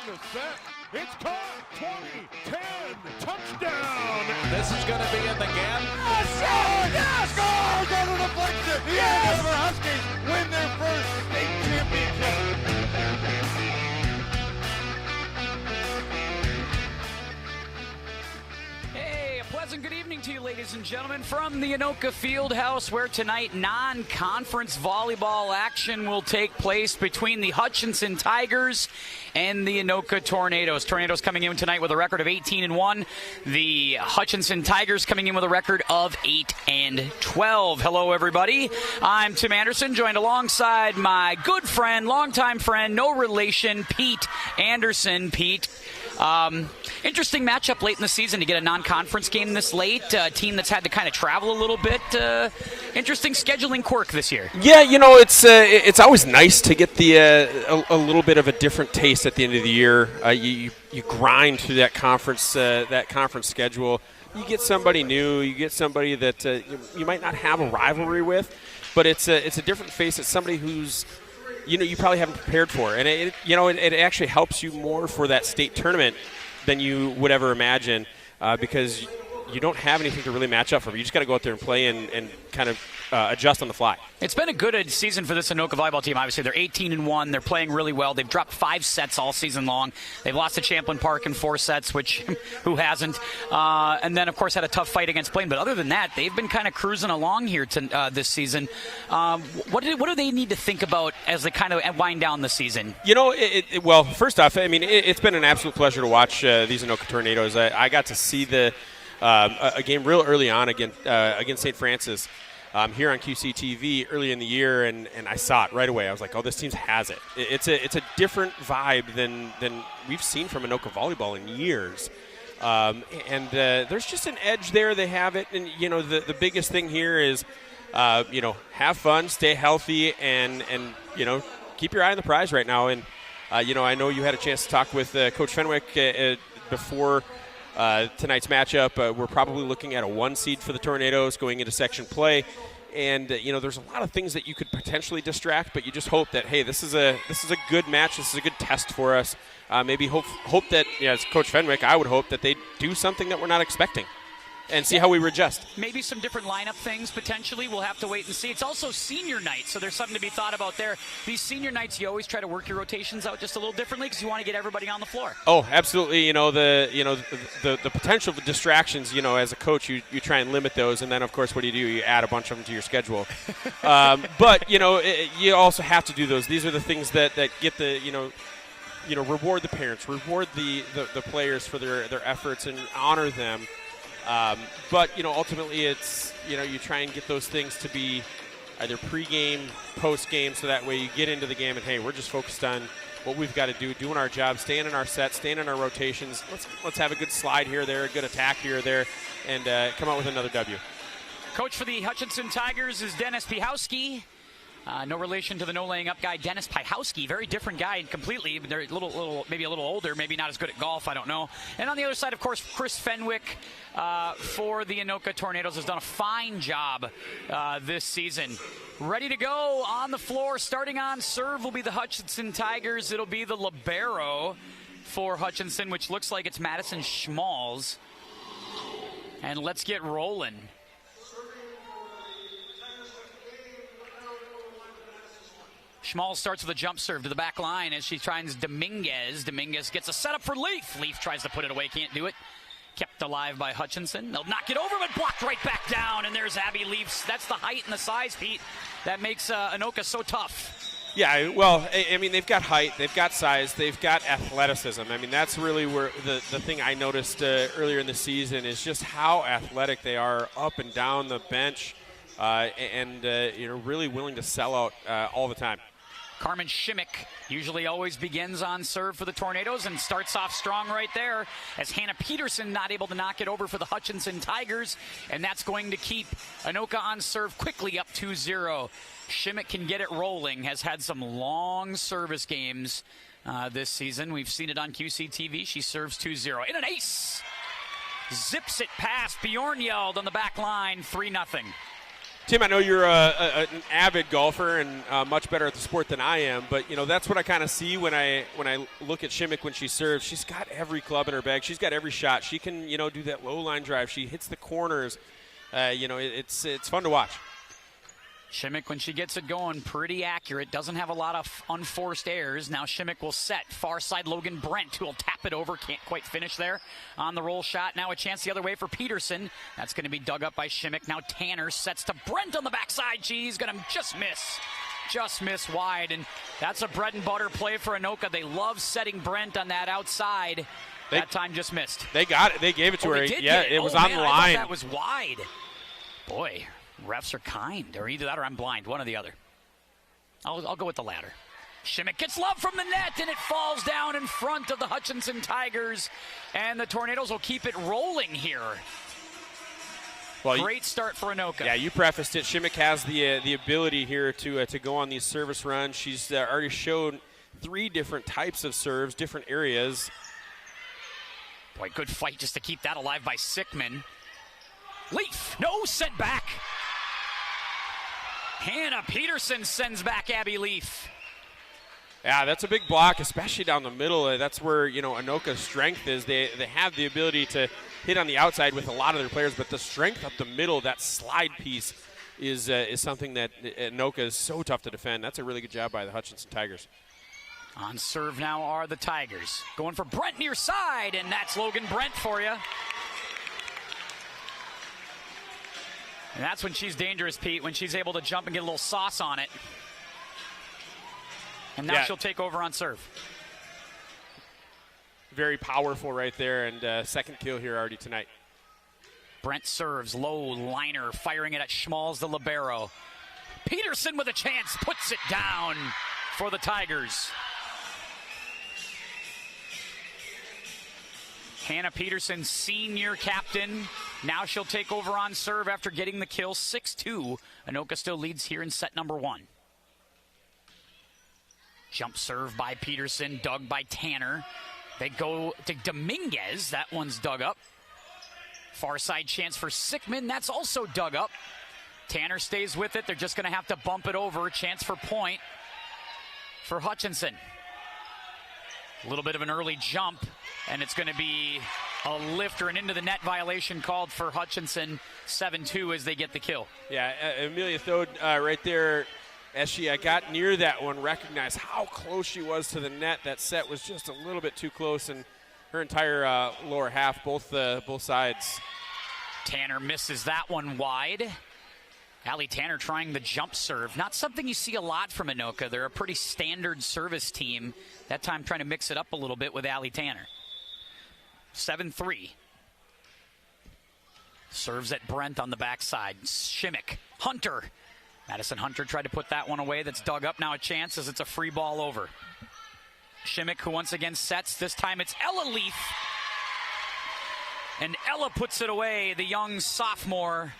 the set. It's caught. 20, 10, touchdown. This is going to be in the gap. Yes! Goal! Go to the deflection. The Andover Huskies win their first state championship. Pleasant good evening to you, ladies and gentlemen, from the Anoka Fieldhouse, where tonight non-conference volleyball action will take place between the Hutchinson Tigers and the Anoka Tornadoes. Tornadoes coming in tonight with a record of 18-1. The Hutchinson Tigers coming in with a record of 8-12. Hello, everybody. I'm Tim Anderson, joined alongside my good friend, longtime friend, no relation, Pete Anderson. Pete, interesting matchup late in the season to get a non-conference game this late. A team that's had to kind of travel a little bit. Interesting scheduling quirk this year. Yeah, you know, it's always nice to get the a little bit of a different taste at the end of the year. You grind through that conference schedule. You get somebody new. You get somebody that you might not have a rivalry with, but it's a different face. It's somebody who's you probably haven't prepared for, and it actually helps you more for that state tournament than you would ever imagine, because you don't have anything to really match up for. You just got to go out there and play and kind of adjust on the fly. It's been a good season for this Anoka volleyball team. Obviously, they're 18-1. They're playing really well. They've dropped 5 sets all season long. They've lost to Champlain Park in 4 sets, which who hasn't? And then, of course, had a tough fight against Plain. But other than that, they've been kind of cruising along here this season. What do they need to think about as they kind of wind down the season? Well, first off, I mean, it's been an absolute pleasure to watch these Anoka Tornadoes. I got to see a game real early on against St. Francis here on QCTV early in the year, and I saw it right away. I was like, oh, this team has it. It's a different vibe than we've seen from Anoka volleyball in years. And there's just an edge there. They have it. And, the biggest thing here is, have fun, stay healthy, and keep your eye on the prize right now. And, I know you had a chance to talk with Coach Fenwick before tonight's matchup. We're probably looking at a 1 seed for the Tornadoes going into section play. And, there's a lot of things that you could potentially distract, but you just hope that, hey, this is a good match. This is a good test for us. Maybe hope that, as Coach Fenwick, I would hope that they do something that we're not expecting and see how we readjust. Maybe some different lineup things potentially. We'll have to wait and see. It's also senior night, so there's something to be thought about there. These senior nights, you always try to work your rotations out just a little differently because you want to get everybody on the floor. Oh, absolutely. The potential for distractions, as a coach, you try and limit those, and then, of course, what do? You add a bunch of them to your schedule. But, you also have to do those. These are the things that get reward the parents, reward the players for their efforts and honor them. But, ultimately it's, you try and get those things to be either pregame, postgame, so that way you get into the game and, hey, we're just focused on what we've got to do, doing our job, staying in our sets, staying in our rotations. Let's have a good slide here or there, a good attack here or there, and come out with another W. Coach for the Hutchinson Tigers is Dennis Piechowski. No relation to the no-laying up guy, Dennis Piechowski. Very different guy completely. They're maybe a little older, maybe not as good at golf, I don't know. And on the other side, of course, Chris Fenwick for the Anoka Tornadoes has done a fine job this season. Ready to go on the floor. Starting on serve will be the Hutchinson Tigers. It'll be the libero for Hutchinson, which looks like it's Madison Schmalz. And let's get rolling. Schmalz starts with a jump serve to the back line as she tries Dominguez. Dominguez gets a setup for Leaf. Leaf tries to put it away, can't do it. Kept alive by Hutchinson. They'll knock it over, but blocked right back down. And there's Abby Leaf. That's the height and the size, Pete, that makes Anoka so tough. Yeah, well, I mean, they've got height, they've got size, they've got athleticism. I mean, that's really where the thing I noticed earlier in the season is just how athletic they are up and down the bench, and really willing to sell out all the time. Carmen Shimmick usually always begins on serve for the Tornadoes and starts off strong right there as Hannah Peterson not able to knock it over for the Hutchinson Tigers, and that's going to keep Anoka on serve quickly up 2-0. Shimmick can get it rolling, has had some long service games this season. We've seen it on QCTV. She serves 2-0. In an ace! Zips it past Bjorn Yeld on the back line, 3-0. Tim, I know you're an avid golfer and much better at the sport than I am, but that's what I kind of see when I look at Shimmick when she serves. She's got every club in her bag. She's got every shot. She can do that low line drive. She hits the corners. It's fun to watch. Shimmick, when she gets it going, pretty accurate. Doesn't have a lot of unforced errors. Now Shimmick will set. Far side, Logan Brent, who will tap it over. Can't quite finish there on the roll shot. Now a chance the other way for Peterson. That's going to be dug up by Shimmick. Now Tanner sets to Brent on the backside. She's going to just miss wide. And that's a bread and butter play for Anoka. They love setting Brent on that outside. That time just missed. They got it. They gave it to her. Yeah, it was on the line. I thought that was wide. Boy. Refs are kind, or either that or I'm blind, one or the other. I'll go with the latter. Shimmick gets love from the net, and it falls down in front of the Hutchinson Tigers, and the Tornadoes will keep it rolling here. Well, great start for Anoka. Yeah, you prefaced it. Shimmick has the ability here to go on these service runs. She's already shown 3 different types of serves, different areas. Boy, good fight just to keep that alive by Sickman. Leaf, no, sent back. Hannah Peterson sends back Abby Leaf. Yeah, that's a big block, especially down the middle. That's where, Anoka's strength is. They have the ability to hit on the outside with a lot of their players, but the strength up the middle, that slide piece, is something that Anoka is so tough to defend. That's a really good job by the Hutchinson Tigers. On serve now are the Tigers. Going for Brent near side, and that's Logan Brent for you. And that's when she's dangerous, Pete, when she's able to jump and get a little sauce on it. And now she'll take over on serve. Very powerful right there, and second kill here already tonight. Brent serves, low liner, firing it at Schmalz, the libero. Peterson with a chance, puts it down for the Tigers. Hannah Peterson, senior captain. Now she'll take over on serve after getting the kill. 6-2. Anoka still leads here in set number 1. Jump serve by Peterson, dug by Tanner. They go to Dominguez. That one's dug up. Far side chance for Sickman. That's also dug up. Tanner stays with it. They're just going to have to bump it over. Chance for point for Hutchinson. A little bit of an early jump, and it's going to be a lift or an into the net violation called for Hutchinson. 7-2 as they get the kill. Yeah, Amelia Thode right there, as she got near that one, recognized how close she was to the net. That set was just a little bit too close, and her entire lower half, both sides. Tanner misses that one wide. Allie Tanner trying the jump serve. Not something you see a lot from Anoka. They're a pretty standard service team. That time trying to mix it up a little bit with Allie Tanner. 7-3. Serves at Brent on the backside. Shimmick. Hunter. Madison Hunter tried to put that one away. That's dug up. Now a chance as it's a free ball over. Shimmick, who once again sets. This time it's Ella Leaf. And Ella puts it away, the young sophomore.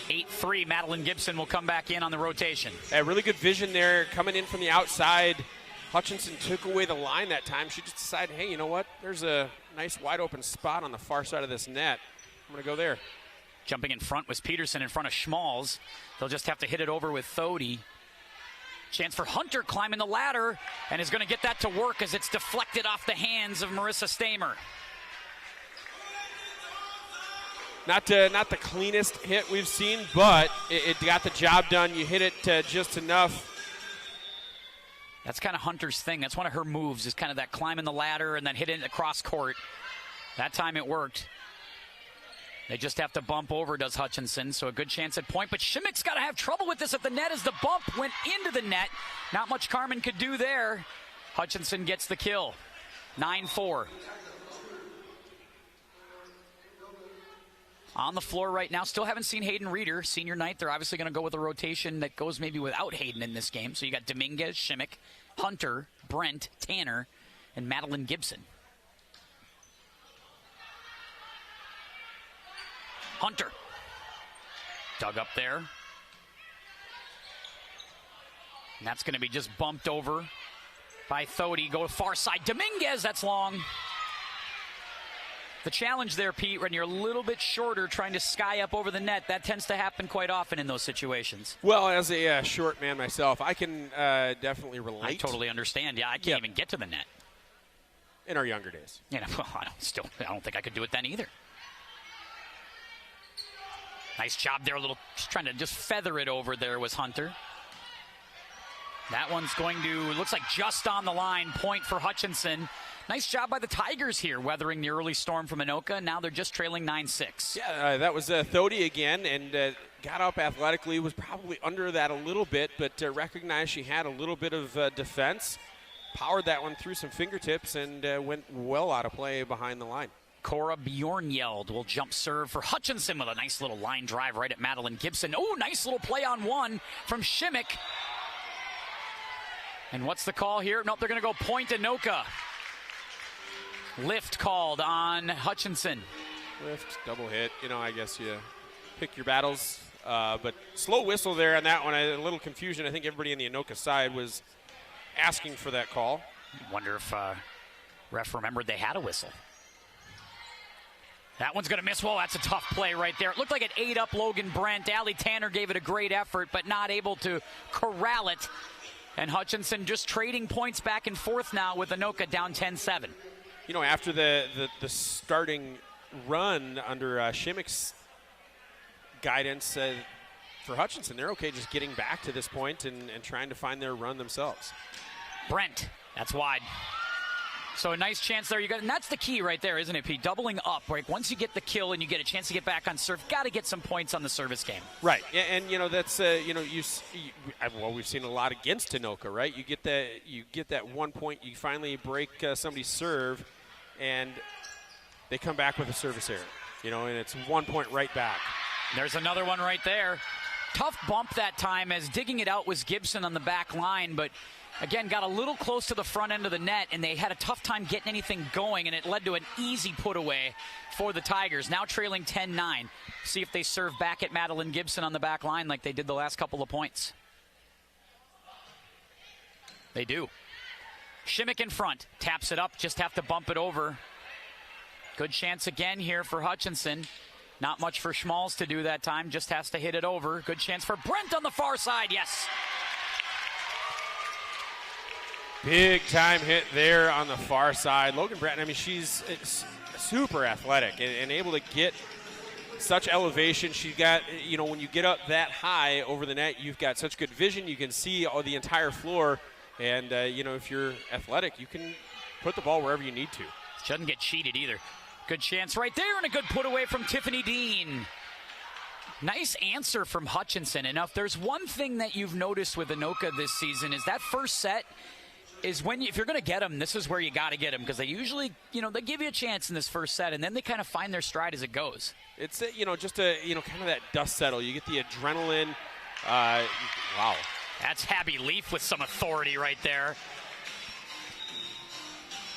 8-3. Madeline Gibson will come back in on the rotation. Yeah, really good vision there, coming in from the outside. Hutchinson took away the line that time. She just decided, hey, you know what? There's a nice wide open spot on the far side of this net. I'm going to go there. Jumping in front was Peterson in front of Schmalz. They'll just have to hit it over with Thode. Chance for Hunter climbing the ladder, and is going to get that to work as it's deflected off the hands of Marissa Stamer. Not the cleanest hit we've seen, but it got the job done. You hit it just enough. That's kind of Hunter's thing. That's one of her moves, is kind of that climbing the ladder and then hitting it across court. That time it worked. They just have to bump over, does Hutchinson, so a good chance at point. But Shimmick's got to have trouble with this at the net as the bump went into the net. Not much Carmen could do there. Hutchinson gets the kill. 9-4. On the floor right now, still haven't seen Hayden Reeder. Senior night, they're obviously going to go with a rotation that goes maybe without Hayden in this game. So you got Dominguez, Shimmick, Hunter, Brent, Tanner, and Madeline Gibson. Hunter. Dug up there. And that's going to be just bumped over by Thode. Go far side. Dominguez, that's long. The challenge there, Pete, when you're a little bit shorter trying to sky up over the net, that tends to happen quite often in those situations. Well, as a short man myself, I can definitely relate. I totally understand. Yeah, I can't even get to the net. In our younger days. You know, I don't think I could do it then either. Nice job there, just trying to just feather it over there was Hunter. That one's going to, looks like just on the line, point for Hutchinson. Nice job by the Tigers here, weathering the early storm from Anoka. Now they're just trailing 9-6. Yeah, that was Thody again, and got up athletically, was probably under that a little bit, but recognized she had a little bit of defense. Powered that one through some fingertips and went well out of play behind the line. Cora Bjornjeld will jump serve for Hutchinson with a nice little line drive right at Madeline Gibson. Oh, nice little play on one from Shimmick. And what's the call here? Nope, they're going to go point Anoka. Lift called on Hutchinson. Lift, double hit. You know, I guess you pick your battles. But slow whistle there on that one. A little confusion. I think everybody on the Anoka side was asking for that call. Wonder if ref remembered they had a whistle. That one's going to miss. Whoa, that's a tough play right there. It looked like it ate up Logan Brent. Allie Tanner gave it a great effort, but not able to corral it. And Hutchinson just trading points back and forth now with Anoka down 10-7. You know, after the starting run under Shimmick's guidance for Hutchinson, they're okay just getting back to this point and trying to find their run themselves. Brent, that's wide. So a nice chance there. And that's the key right there, isn't it, Pete? Doubling up. Right? Once you get the kill and you get a chance to get back on serve, got to get some points on the service game. Right. And you know, that's we've seen a lot against Anoka, right? You get that 1 point, you finally break somebody's serve, and they come back with a service error. You know, and it's 1 point right back. There's another one right there. Tough bump that time, as digging it out was Gibson on the back line, but again, got a little close to the front end of the net, and they had a tough time getting anything going, and it led to an easy put away for the Tigers. Now trailing 10-9. See if they serve back at Madeline Gibson on the back line like they did the last couple of points. They do. Shimmick in front. Taps it up. Just have to bump it over. Good chance again here for Hutchinson. Not much for Schmalz to do that time. Just has to hit it over. Good chance for Brent on the far side. Yes. Big time hit there on the far side. Logan Bratton, I mean, she's super athletic and able to get such elevation. She got, you know, when you get up that high over the net, you've got such good vision. You can see all the entire floor. And, you know, if you're athletic, you can put the ball wherever you need to. She doesn't get cheated either. Good chance right there, and a good put away from Tiffany Dean. Nice answer from Hutchinson. And if there's one thing that you've noticed with Anoka this season is that first set is when if you're going to get them, this is where you got to get them, because they usually, you know, they give you a chance in this first set, and then they kind of find their stride as it goes. It's, you know, just a, you know, kind of that dust settle. You get the adrenaline. Wow. That's Abby Leaf with some authority right there.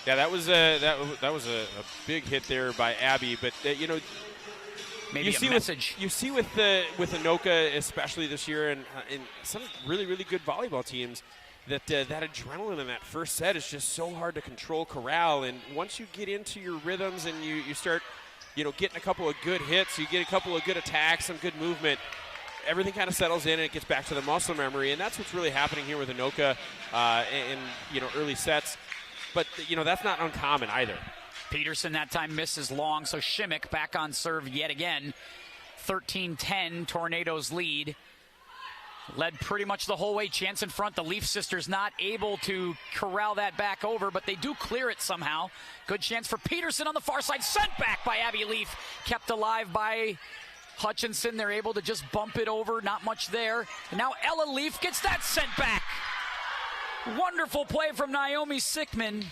Yeah, that was a big hit there by Abby, but you know, maybe a message. You see with Anoka, especially this year, and some really good volleyball teams, that adrenaline in that first set is just so hard to control, corral, and once you get into your rhythms and you start, you know, getting a couple of good hits, you get a couple of good attacks, some good movement, everything kind of settles in and it gets back to the muscle memory, and that's what's really happening here with Anoka in you know, early sets. But, you know, that's not uncommon either. Peterson that time misses long, so Shimmick back on serve yet again. 13-10, Tornadoes lead. Led pretty much the whole way. Chance in front. The Leaf sisters not able to corral that back over, but they do clear it somehow. Good chance for Peterson on the far side. Sent back by Abby Leaf. Kept alive by Hutchinson. They're able to just bump it over. Not much there. And now Ella Leaf gets that sent back. Wonderful play from Naomi Sickman.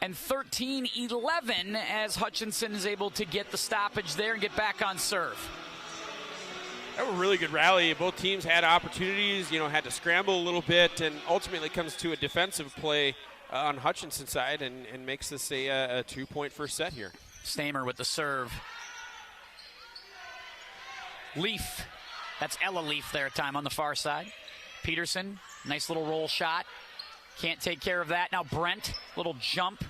And 13-11 as Hutchinson is able to get the stoppage there and get back on serve. That was a really good rally. Both teams had opportunities, you know, had to scramble a little bit, and ultimately comes to a defensive play on Hutchinson's side and makes this a 2-point first set here. Stamer with the serve. Leaf. That's Ella Leaf there, time on the far side. Peterson, nice little roll shot. Can't take care of that. Now Brent, little jump.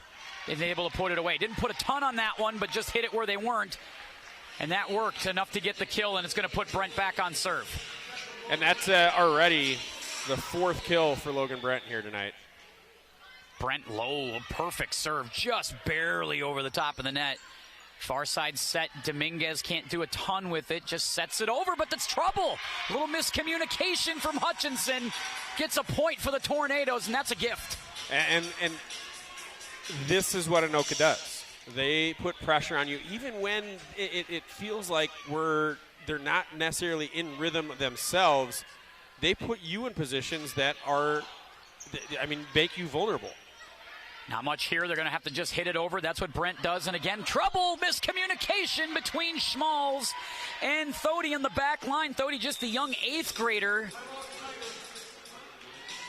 is able to put it away. Didn't put a ton on that one, but just hit it where they weren't. And that worked enough to get the kill, and it's going to put Brent back on serve. And that's already the 4th kill for Logan Brent here tonight. Brent low, a perfect serve, just barely over the top of the net. Far side set, Dominguez can't do a ton with it, just sets it over, but that's trouble. A little miscommunication from Hutchinson, gets a point for the Tornadoes, and that's a gift. And this is what Anoka does. They put pressure on you, even when it feels like they're not necessarily in rhythm themselves. They put you in positions that make you vulnerable. Not much here. They're going to have to just hit it over. That's what Brent does. And again, trouble, miscommunication between Schmalz and Thody in the back line. Thody, just a young 8th grader.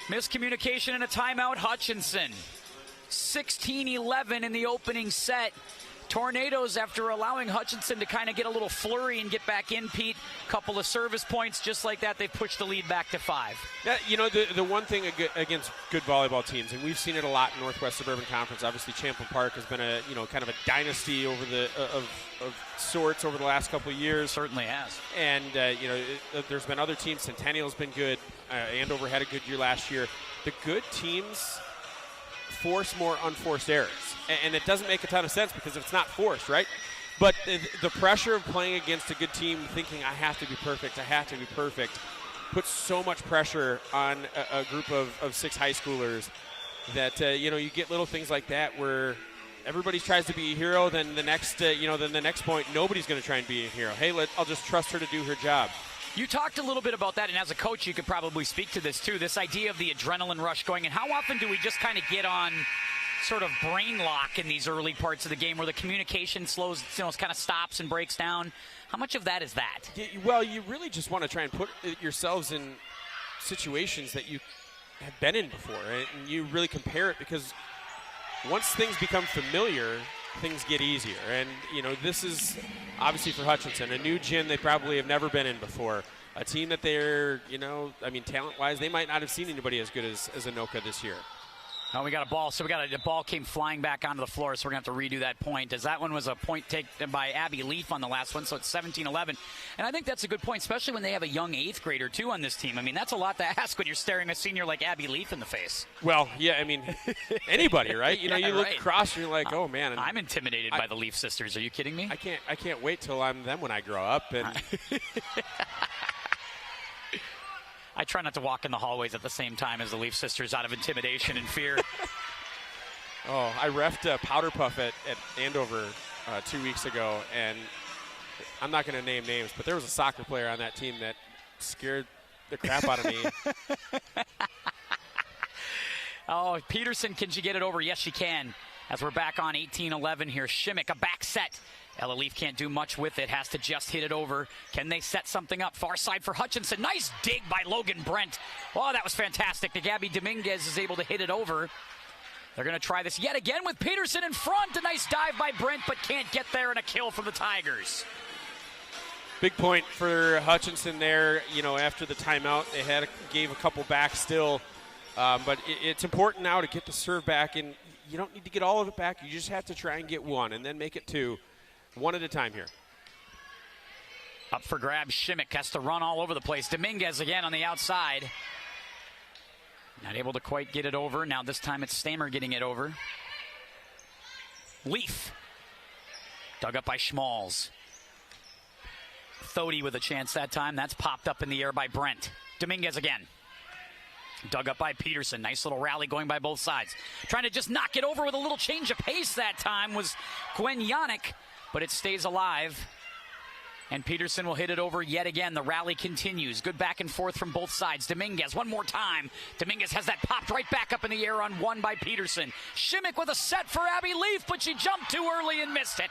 Miscommunication and a timeout. Hutchinson. 16-11 in the opening set. Tornadoes, after allowing Hutchinson to kind of get a little flurry and get back in, Pete, couple of service points, just like that, they've pushed the lead back to 5. Yeah, the one thing against good volleyball teams, and we've seen it a lot in Northwest Suburban Conference. Obviously, Champlin Park has been a kind of a dynasty over of sorts over the last couple of years. Certainly has. And there's been other teams. Centennial's been good. Andover had a good year last year. The good teams force more unforced errors. And it doesn't make a ton of sense because it's not forced, right? But the pressure of playing against a good team, thinking I have to be perfect, puts so much pressure on a group of 6 high schoolers that, you get little things like that where everybody tries to be a hero, then the next point, nobody's going to try and be a hero. Hey, I'll just trust her to do her job. You talked a little bit about that, and as a coach, you could probably speak to this too, this idea of the adrenaline rush going, and how often do we just kind of get on sort of brain lock in these early parts of the game where the communication slows, kind of stops and breaks down? How much of that is that? Well, you really just want to try and put yourselves in situations that you have been in before, and you really compare it, because once things become familiar, things get easier. And, this is obviously for Hutchinson, a new gym they probably have never been in before. A team that they're, talent-wise, they might not have seen anybody as good as Anoka this year. Oh, we got a ball. So the ball came flying back onto the floor, so we're going to have to redo that point, as that one was a point taken by Abby Leaf on the last one, so it's 17-11. And I think that's a good point, especially when they have a young 8th grader, too, on this team. I mean, that's a lot to ask when you're staring a senior like Abby Leaf in the face. Well, yeah, anybody, right? You look across and you're like, oh, man. And I'm intimidated by the Leaf sisters. Are you kidding me? I can't wait till I'm them when I grow up. And I try not to walk in the hallways at the same time as the Leaf sisters out of intimidation and fear. I reffed Powder Puff at Andover 2 weeks ago, and I'm not going to name names, but there was a soccer player on that team that scared the crap out of me. Oh, Peterson, can she get it over? Yes, she can. As we're back on 18-11 here. Shimmick, a back set. Ella Leaf can't do much with it. Has to just hit it over. Can they set something up? Far side for Hutchinson. Nice dig by Logan Brent. Oh, that was fantastic. The Gabby Dominguez is able to hit it over. They're going to try this yet again with Peterson in front. A nice dive by Brent, but can't get there, and a kill for the Tigers. Big point for Hutchinson there. After the timeout, they gave a couple back still. But it's important now to get the serve back, and you don't need to get all of it back. You just have to try and get one and then make it 2. One at a time here. Up for grabs, Shimmick has to run all over the place. Dominguez again on the outside. Not able to quite get it over. Now this time it's Stammer getting it over. Leaf. Dug up by Schmalz. Thody with a chance that time. That's popped up in the air by Brent. Dominguez again. Dug up by Peterson. Nice little rally going by both sides. Trying to just knock it over with a little change of pace that time was Gwen Yannick, but it stays alive. And Peterson will hit it over yet again. The rally continues. Good back and forth from both sides. Dominguez, one more time. Dominguez has that popped right back up in the air on one by Peterson. Shimmick with a set for Abby Leaf, but she jumped too early and missed it.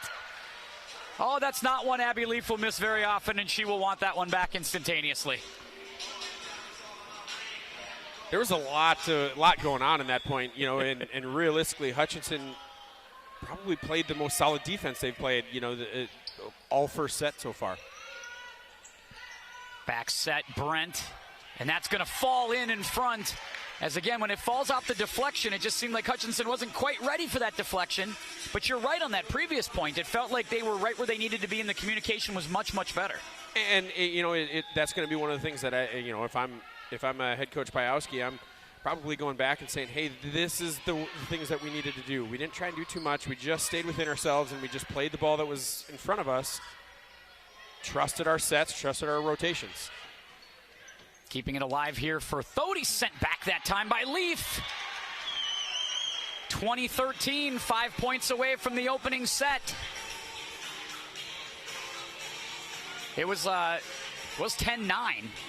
Oh, that's not one Abby Leaf will miss very often, and she will want that one back instantaneously. There was a lot going on in that point, and realistically, Hutchinson probably played the most solid defense they've played, all first set so far. Back set, Brent, and that's going to fall in front As again, when it falls off the deflection, it just seemed like Hutchinson wasn't quite ready for that deflection. But you're right on that previous point. It felt like they were right where they needed to be, and the communication was much, much better. And that's going to be one of the things that if I'm a head coach Piowski, I'm probably going back and saying, hey, this is the things that we needed to do. We didn't try and do too much. We just stayed within ourselves, and we just played the ball that was in front of us. Trusted our sets, trusted our rotations. Keeping it alive here for Thody, sent back that time by Leaf. 2013, 5 points away from the opening set. It was 10-9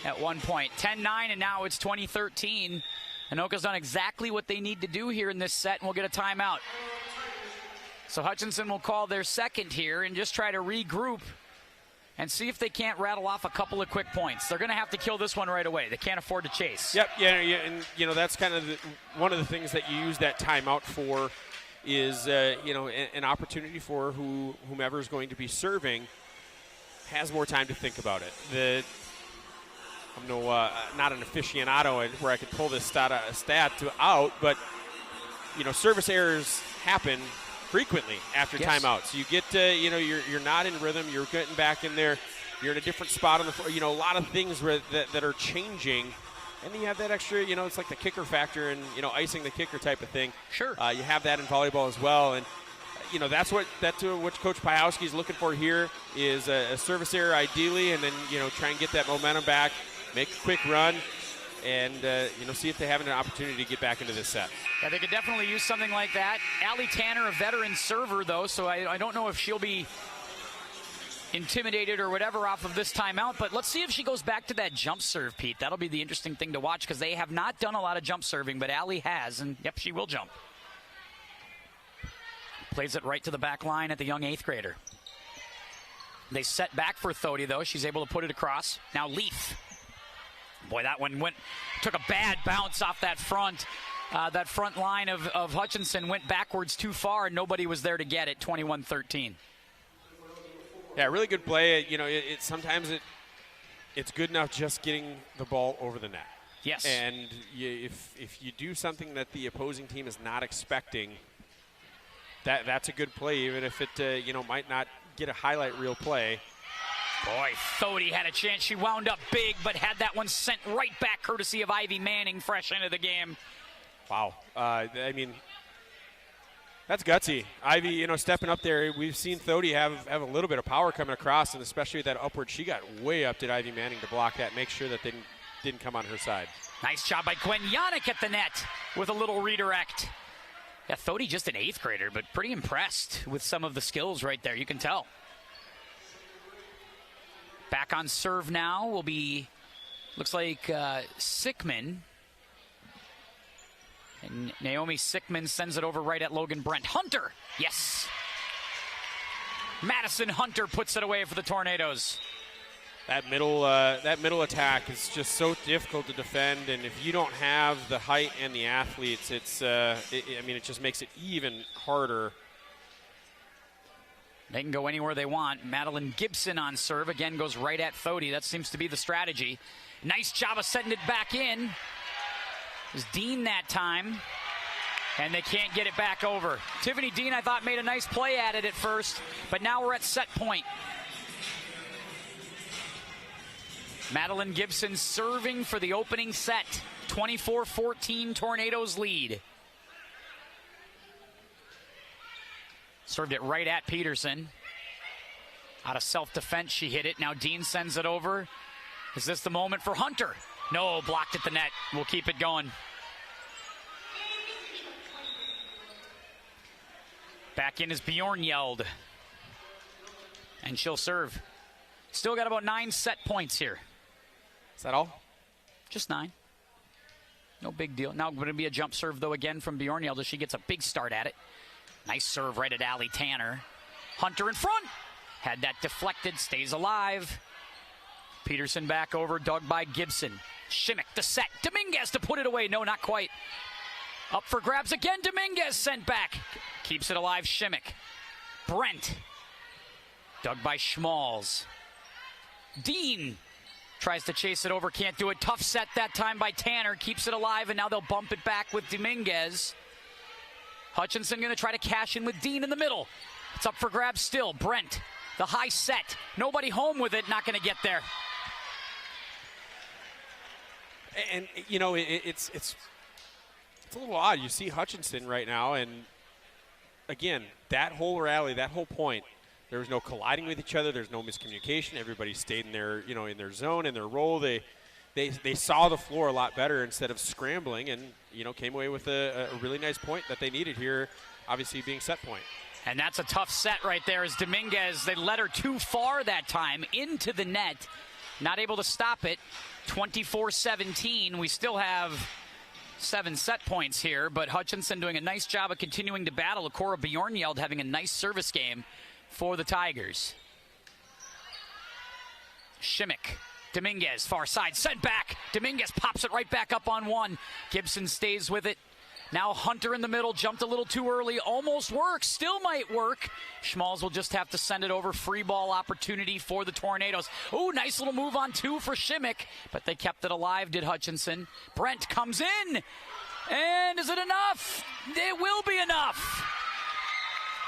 at one point. 10-9, and now it's 2013. Anoka's done exactly what they need to do here in this set, and we'll get a timeout. So Hutchinson will call their second here and just try to regroup and see if they can't rattle off a couple of quick points. They're going to have to kill this one right away. They can't afford to chase. Yep, yeah, and that's kind of one of the things that you use that timeout for is an opportunity for whomever is going to be serving has more time to think about it. I'm not an aficionado where I could pull this stat out, but service errors happen frequently after timeouts. You get you're not in rhythm. You're getting back in there. You're in a different spot on the floor. A lot of things that are changing, and then you have that extra. It's like the kicker factor and icing the kicker type of thing. Sure. You have that in volleyball as well, and that's what Coach Piowski is looking for here is a service error ideally, and then try and get that momentum back, make a quick run. And, see if they have an opportunity to get back into this set. Yeah, they could definitely use something like that. Allie Tanner, a veteran server, though, so I don't know if she'll be intimidated or whatever off of this timeout, but let's see if she goes back to that jump serve, Pete. That'll be the interesting thing to watch because they have not done a lot of jump serving, but Allie has, and, yep, she will jump. Plays it right to the back line at the young 8th grader. They set back for Thody, though. She's able to put it across. Now Leaf. Boy, that one took a bad bounce off that front line of Hutchinson, went backwards too far, and nobody was there to get it. 21-13. Yeah, really good play. Sometimes it's good enough just getting the ball over the net. Yes. And if you do something that the opposing team is not expecting, that's a good play, even if it might not get a highlight reel play. Boy, Thody had a chance. She wound up big, but had that one sent right back courtesy of Ivy Manning, fresh into the game. Wow. That's gutsy. Ivy, stepping up there. We've seen Thody have a little bit of power coming across, and especially that upward. She got way up to Ivy Manning to block that, make sure that they didn't come on her side. Nice job by Gwen Yannick at the net with a little redirect. Yeah, Thody just an 8th grader, but pretty impressed with some of the skills right there. You can tell. Back on serve now will be, looks like Sickman. And Naomi Sickman sends it over right at Logan Brent. Hunter, yes. Madison Hunter puts it away for the Tornadoes. That middle attack is just so difficult to defend, and if you don't have the height and the athletes, it just makes it even harder. They can go anywhere they want. Madeline Gibson on serve. Again, goes right at Thody. That seems to be the strategy. Nice job of setting it back in. It was Dean that time. And they can't get it back over. Tiffany Dean, I thought, made a nice play at it at first. But now we're at set point. Madeline Gibson serving for the opening set. 24-14 Tornadoes lead. Served it right at Peterson. Out of self-defense, she hit it. Now Dean sends it over. Is this the moment for Hunter? No, blocked at the net. We'll keep it going. Back in is Bjorn Yeld. And she'll serve. Still got about 9 set points here. Is that all? Just 9. No big deal. Now going to be a jump serve, though, again from Bjorn Yeld as she gets a big start at it. Nice serve right at Allie Tanner. Hunter in front. Had that deflected. Stays alive. Peterson back over. Dug by Gibson. Shimmick the set. Dominguez to put it away. No, not quite. Up for grabs again. Dominguez sent back. Keeps it alive. Shimmick. Brent. Dug by Schmalz. Dean. Tries to chase it over, can't do it. Tough set that time by Tanner. Keeps it alive, and now they'll bump it back with Dominguez. Hutchinson going to try to cash in with Dean in the middle. It's up for grabs still. Brent, the high set. Nobody home with it, not going to get there. And, you know, it's a little odd. You see Hutchinson right now, and, again, that whole rally, that whole point, there was no colliding with each other. There's no miscommunication. Everybody stayed in their, you know, in their zone, in their role. They saw the floor a lot better instead of scrambling, and, you know, came away with a really nice point that they needed here, obviously being set point. And that's a tough set right there as Dominguez, they led her too far that time into the net. Not able to stop it. 24-17. We still have 7 set points here, but Hutchinson doing a nice job of continuing to battle. Akora Bjornyeld having a nice service game for the Tigers. Shimmick, Dominguez, far side, sent back. Dominguez pops it right back up on one. Gibson stays with it. Now Hunter in the middle, jumped a little too early, almost works, still might work. Schmalz will just have to send it over. Free ball opportunity for the Tornadoes. Ooh, nice little move on 2 for Shimmick, but they kept it alive, did Hutchinson. Brent comes in, and is it enough? It will be enough.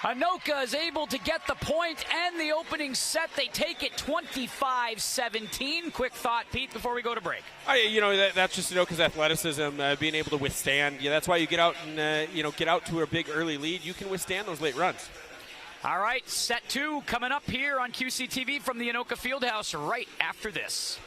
Anoka is able to get the point and the opening set. They take it 25-17. Quick thought, Pete, before we go to break. You know, that's just Anoka's athleticism, being able to withstand. Yeah, that's why you get out and, you know, get out to a big early lead. You can withstand those late runs. All right, set 2 coming up here on QCTV from the Anoka Fieldhouse right after this.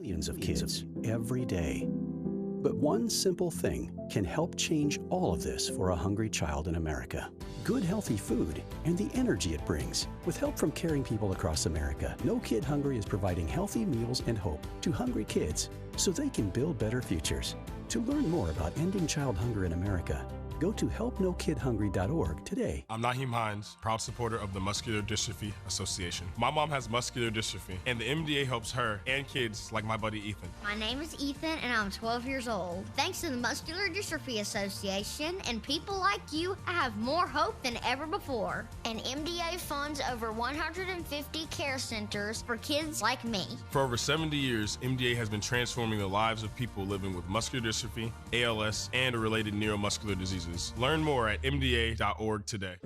Millions of kids every day. But one simple thing can help change all of this for a hungry child in America. Good, healthy food and the energy it brings. With help from caring people across America, No Kid Hungry is providing healthy meals and hope to hungry kids so they can build better futures. To learn more about ending child hunger in America, go to helpnokidhungry.org today. I'm Naheem Hines, proud supporter of the Muscular Dystrophy Association. My mom has muscular dystrophy, and the MDA helps her and kids like my buddy Ethan. My name is Ethan, and I'm 12 years old. Thanks to the Muscular Dystrophy Association and people like you, I have more hope than ever before. And MDA funds over 150 care centers for kids like me. For over 70 years, MDA has been transforming the lives of people living with muscular dystrophy, ALS, and related neuromuscular diseases. Learn more at mda.org today.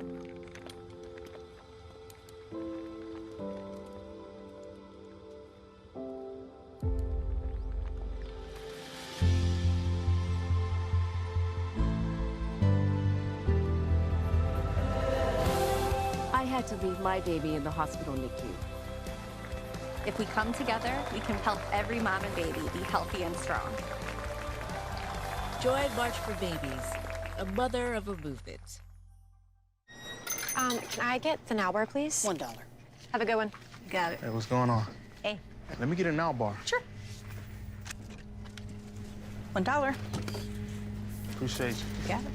I had to leave my baby in the hospital NICU. If we come together, we can help every mom and baby be healthy and strong. Join March for Babies, a mother of a movement. Can I get the now bar, please? $1. Have a good one. Got it. Hey, what's going on? Hey. Let me get a now bar. Sure. $1. Appreciate you. Got it.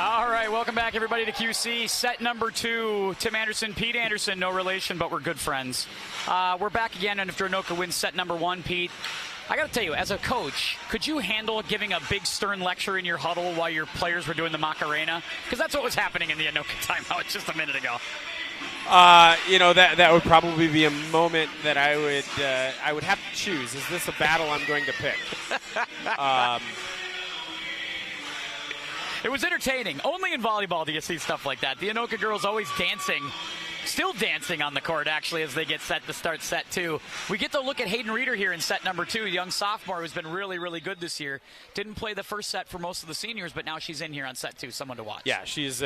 All right, welcome back, everybody, to QC. Set number 2, Tim Anderson, Pete Anderson, no relation, but we're good friends. We're back again, and after Anoka wins set number 1, Pete, I got to tell you, as a coach, could you handle giving a big stern lecture in your huddle while your players were doing the Macarena? Because that's what was happening in the Anoka timeout just a minute ago. That would probably be a moment that I would have to choose. Is this a battle I'm going to pick? It was entertaining. Only in volleyball do you see stuff like that. The Anoka girls always dancing, still dancing on the court, actually, as they get set to start set 2. We get to look at Hayden Reeder here in set number 2, young sophomore who's been really, really good this year. Didn't play the first set for most of the seniors, but now she's in here on set 2, someone to watch. Yeah, she's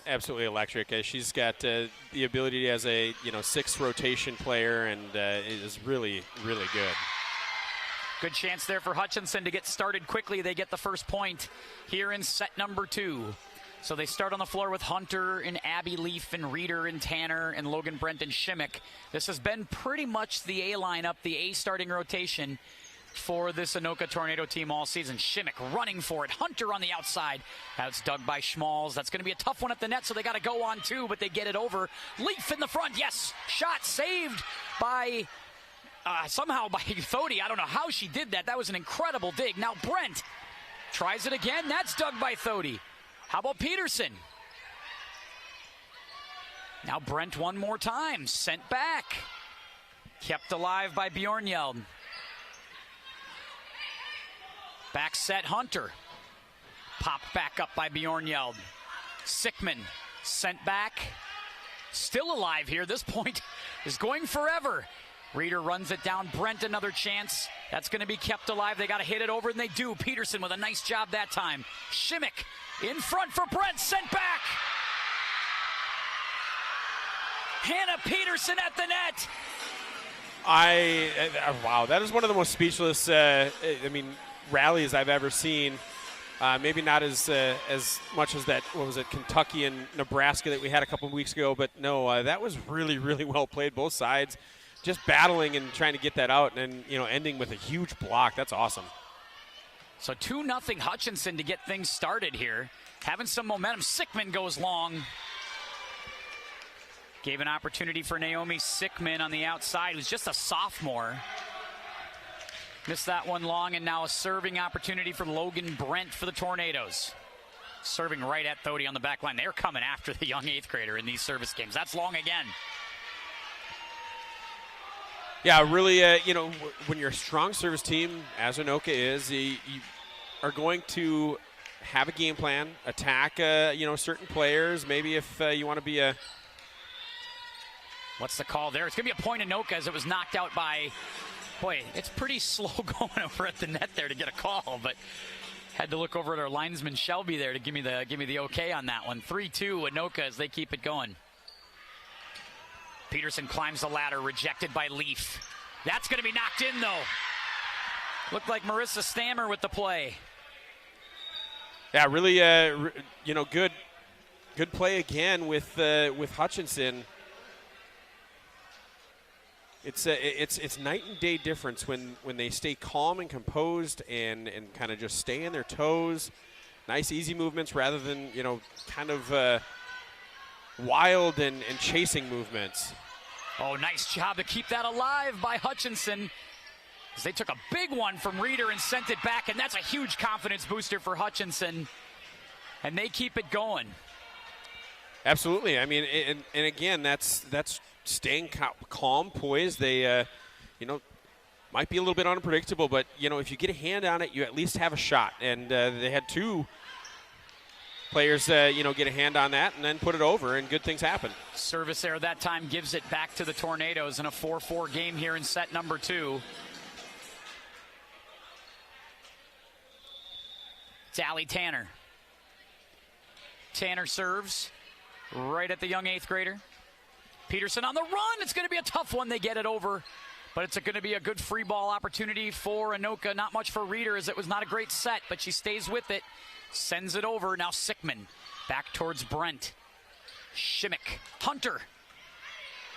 absolutely electric. She's got the ability as a 6th rotation player, and is really, really good. Good chance there for Hutchinson to get started quickly. They get the first point here in set number 2. So they start on the floor with Hunter and Abby Leaf and Reeder and Tanner and Logan Brent and Shimmick. This has been pretty much the A lineup, the A starting rotation for this Anoka Tornado team all season. Shimmick running for it. Hunter on the outside. That's dug by Schmalz. That's going to be a tough one at the net, so they got to go on 2, but they get it over. Leaf in the front. Yes, shot saved by... somehow by Thody. I don't know how she did that. That was an incredible dig. Now Brent tries it again. That's dug by Thody. How about Peterson? Now Brent one more time. Sent back. Kept alive by Bjornjeld. Back set Hunter. Popped back up by Bjornjeld. Sickman sent back. Still alive here. This point is going forever. Reeder runs it down. Brent another chance. That's going to be kept alive. They got to hit it over, and they do. Peterson with a nice job that time. Shimmick in front for Brent. Sent back. Hannah Peterson at the net. Wow, that is one of the most speechless, rallies I've ever seen. Maybe not as much as that, what was it, Kentucky and Nebraska that we had a couple of weeks ago, but no, that was really, really well played, both sides. Just battling and trying to get that out, and ending with a huge block. That's awesome. So 2-0 Hutchinson to get things started here. Having some momentum. Sickman goes long. Gave an opportunity for Naomi Sickman on the outside, who's just a sophomore. Missed that one long, and now a serving opportunity for Logan Brent for the Tornadoes. Serving right at Thody on the back line. They're coming after the young 8th grader in these service games. That's long again. Yeah, really, when you're a strong service team, as Anoka is, you are going to have a game plan, attack, certain players. Maybe if you want to be a... What's the call there? It's going to be a point Anoka as it was knocked out by... Boy, it's pretty slow going over at the net there to get a call, but had to look over at our linesman Shelby there to give me the okay on that one. 3-2 Anoka as they keep it going. Peterson climbs the ladder, rejected by Leaf. That's going to be knocked in, though. Looked like Marissa Stammer with the play. Yeah, really, good play again with Hutchinson. It's night and day difference when they stay calm and composed and kind of just stay in their toes. Nice, easy movements rather than kind of wild and chasing movements. Oh, nice job to keep that alive by Hutchinson. As they took a big one from Reeder and sent it back, and that's a huge confidence booster for Hutchinson. And they keep it going. Absolutely. I mean, and again, that's staying calm, poised. They, might be a little bit unpredictable, but, if you get a hand on it, you at least have a shot. And they had 2 players, get a hand on that and then put it over, and good things happen. Service error that time gives it back to the Tornadoes in a 4-4 game here in set number 2. It's Allie Tanner. Tanner serves right at the young 8th grader. Peterson on the run. It's going to be a tough one. They get it over, but it's going to be a good free ball opportunity for Anoka. Not much for Reeder, as it was not a great set, but she stays with it. Sends it over. Now Sickman back towards Brent. Shimmick. Hunter.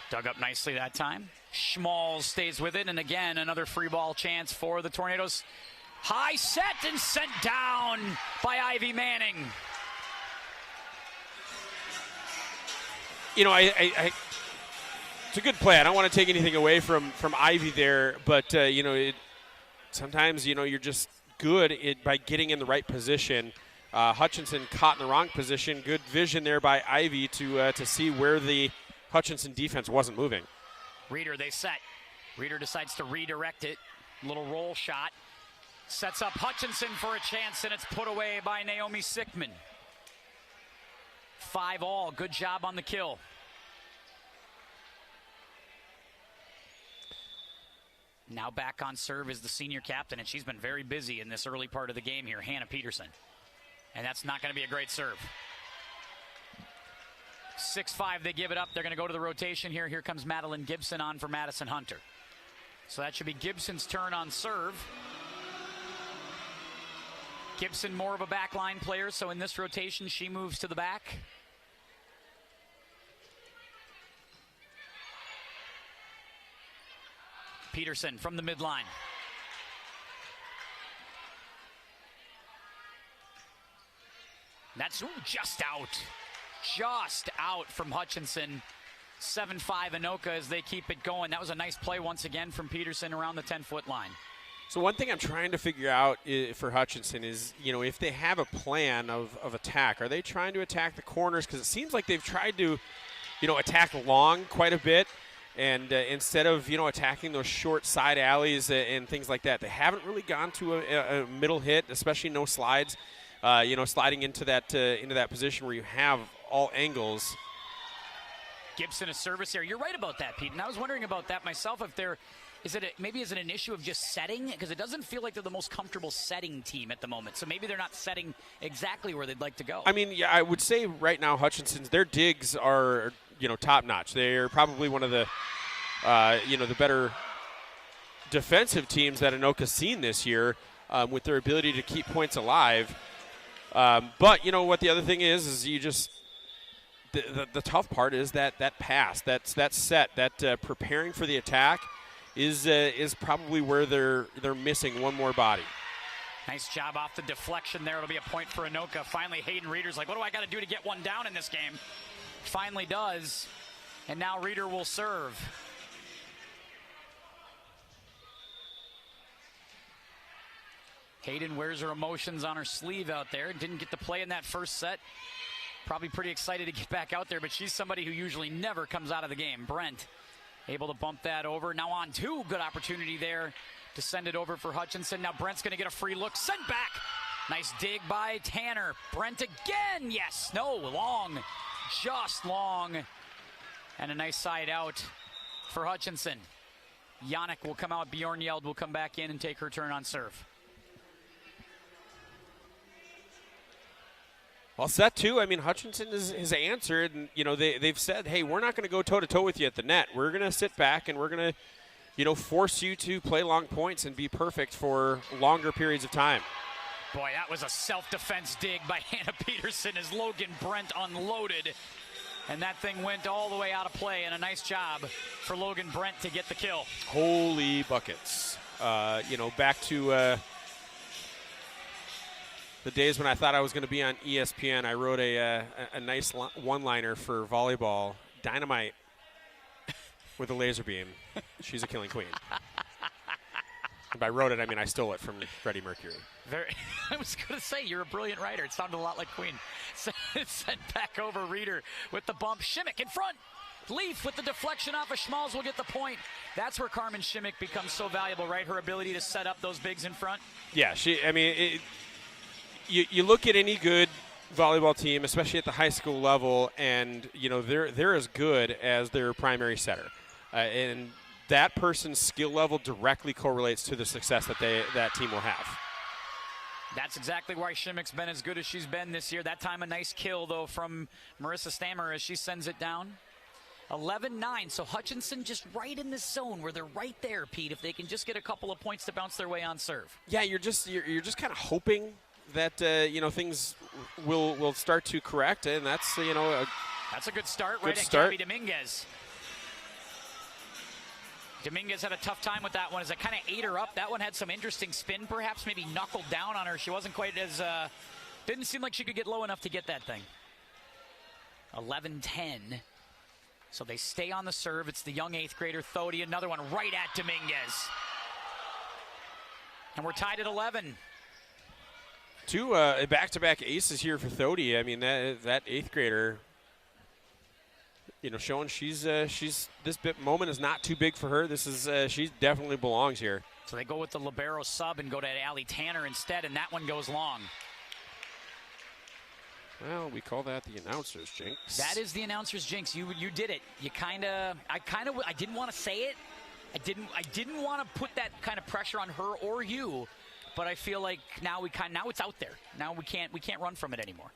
Dug up nicely that time. Schmalz stays with it, and again, another free ball chance for the Tornadoes. High set and sent down by Ivy Manning. you know, it's a good play. I don't want to take anything away from Ivy there, but you know, sometimes, you know, you're just good by getting in the right position. Hutchinson caught in the wrong position. Good vision there by Ivy to see where the Hutchinson defense wasn't moving. Reeder, they set. Reeder decides to redirect it. Little roll shot. Sets up Hutchinson for a chance, and it's put away by Naomi Sickman. 5-all. Good job on the kill. Now back on serve is the senior captain, and she's been very busy in this early part of the game here, Hannah Peterson. And that's not going to be a great serve. 6-5, they give it up. They're going to go to the rotation here. Here comes Madeline Gibson on for Madison Hunter. So that should be Gibson's turn on serve. Gibson more of a backline player, so in this rotation she moves to the back. Peterson from the midline. That's just out. Just out from Hutchinson. 7-5 Anoka as they keep it going. That was a nice play once again from Peterson around the 10-foot line. So one thing I'm trying to figure out for Hutchinson is, you know, if they have a plan of attack, are they trying to attack the corners? Because it seems like they've tried to, you know, attack long quite a bit. And instead of, you know, attacking those short side alleys and things like that, they haven't really gone to a middle hit, especially no slides. You know, sliding into that position where you have all angles. Gibson a service here. You're right about that, Pete. And I was wondering about that myself. If there is it an issue of just setting, because it doesn't feel like they're the most comfortable setting team at the moment. So maybe they're not setting exactly where they'd like to go. I mean, yeah, I would say right now Hutchinson's their digs are, you know, top notch. They're probably one of the you know, the better defensive teams that Anoka's seen this year, with their ability to keep points alive. But you know what the other thing is you just the tough part is that pass, that set, that preparing for the attack is probably where they're missing one more body. Nice job off the deflection there. It'll be a point for Anoka. Finally, Hayden Reeder's like, what do I got to do to get one down in this game? Finally does. And now Reeder will serve. Hayden wears her emotions on her sleeve out there. Didn't get to play in that first set. Probably pretty excited to get back out there, but she's somebody who usually never comes out of the game. Brent able to bump that over. Now on two. Good opportunity there to send it over for Hutchinson. Now Brent's going to get a free look. Sent back. Nice dig by Tanner. Brent again. Yes. No. Long. Just long. And a nice side out for Hutchinson. Yannick will come out. Bjorn Yeld will come back in and take her turn on serve. Well, set two, I mean, Hutchinson has answered, and, you know, they've said, hey, we're not going to go toe-to-toe with you at the net. We're going to sit back, and we're going to, you know, force you to play long points and be perfect for longer periods of time. Boy, that was a self-defense dig by Hannah Peterson as Logan Brent unloaded. And that thing went all the way out of play, and a nice job for Logan Brent to get the kill. Holy buckets. You know, back to the days when I thought I was going to be on ESPN. I wrote a nice one-liner for volleyball. Dynamite with a laser beam. She's a killing queen. And by wrote it, I mean I stole it from Freddie Mercury. I was going to say, you're a brilliant writer. It sounded a lot like Queen. Sent back over Reeder with the bump. Shimmick in front. Leaf with the deflection off of Schmalz will get the point. That's where Carmen Shimmick becomes so valuable, right? Her ability to set up those bigs in front. Yeah, you look at any good volleyball team, especially at the high school level, and you know they're as good as their primary setter, and that person's skill level directly correlates to the success that team will have. That's exactly why Shimmick's been as good as she's been this year. That time a nice kill, though, from Marissa Stammer as she sends it down. 11-9, so Hutchinson just right in this zone where they're right there, Pete, if they can just get a couple of points to bounce their way on serve. Yeah, you're just kind of hoping that you know, things will start to correct, and that's, you know, that's a good start, good right start. At Gabby Dominguez. Dominguez had a tough time with that one as it kind of ate her up. That one had some interesting spin, perhaps, maybe knuckled down on her. She wasn't quite as, didn't seem like she could get low enough to get that thing. 11-10. So they stay on the serve. It's the young 8th grader, Thody. Another one right at Dominguez. And we're tied at 11. Two back-to-back aces here for Thody. I mean, that 8th grader, showing she's this moment is not too big for her. This is she definitely belongs here. So they go with the libero sub and go to Allie Tanner instead, and that one goes long. Well, we call that the announcer's jinx. That is the announcer's jinx. You did it. I didn't want to say it. I didn't want to put that kind of pressure on her or you, but I feel like now it's out there. Now we can't run from it anymore.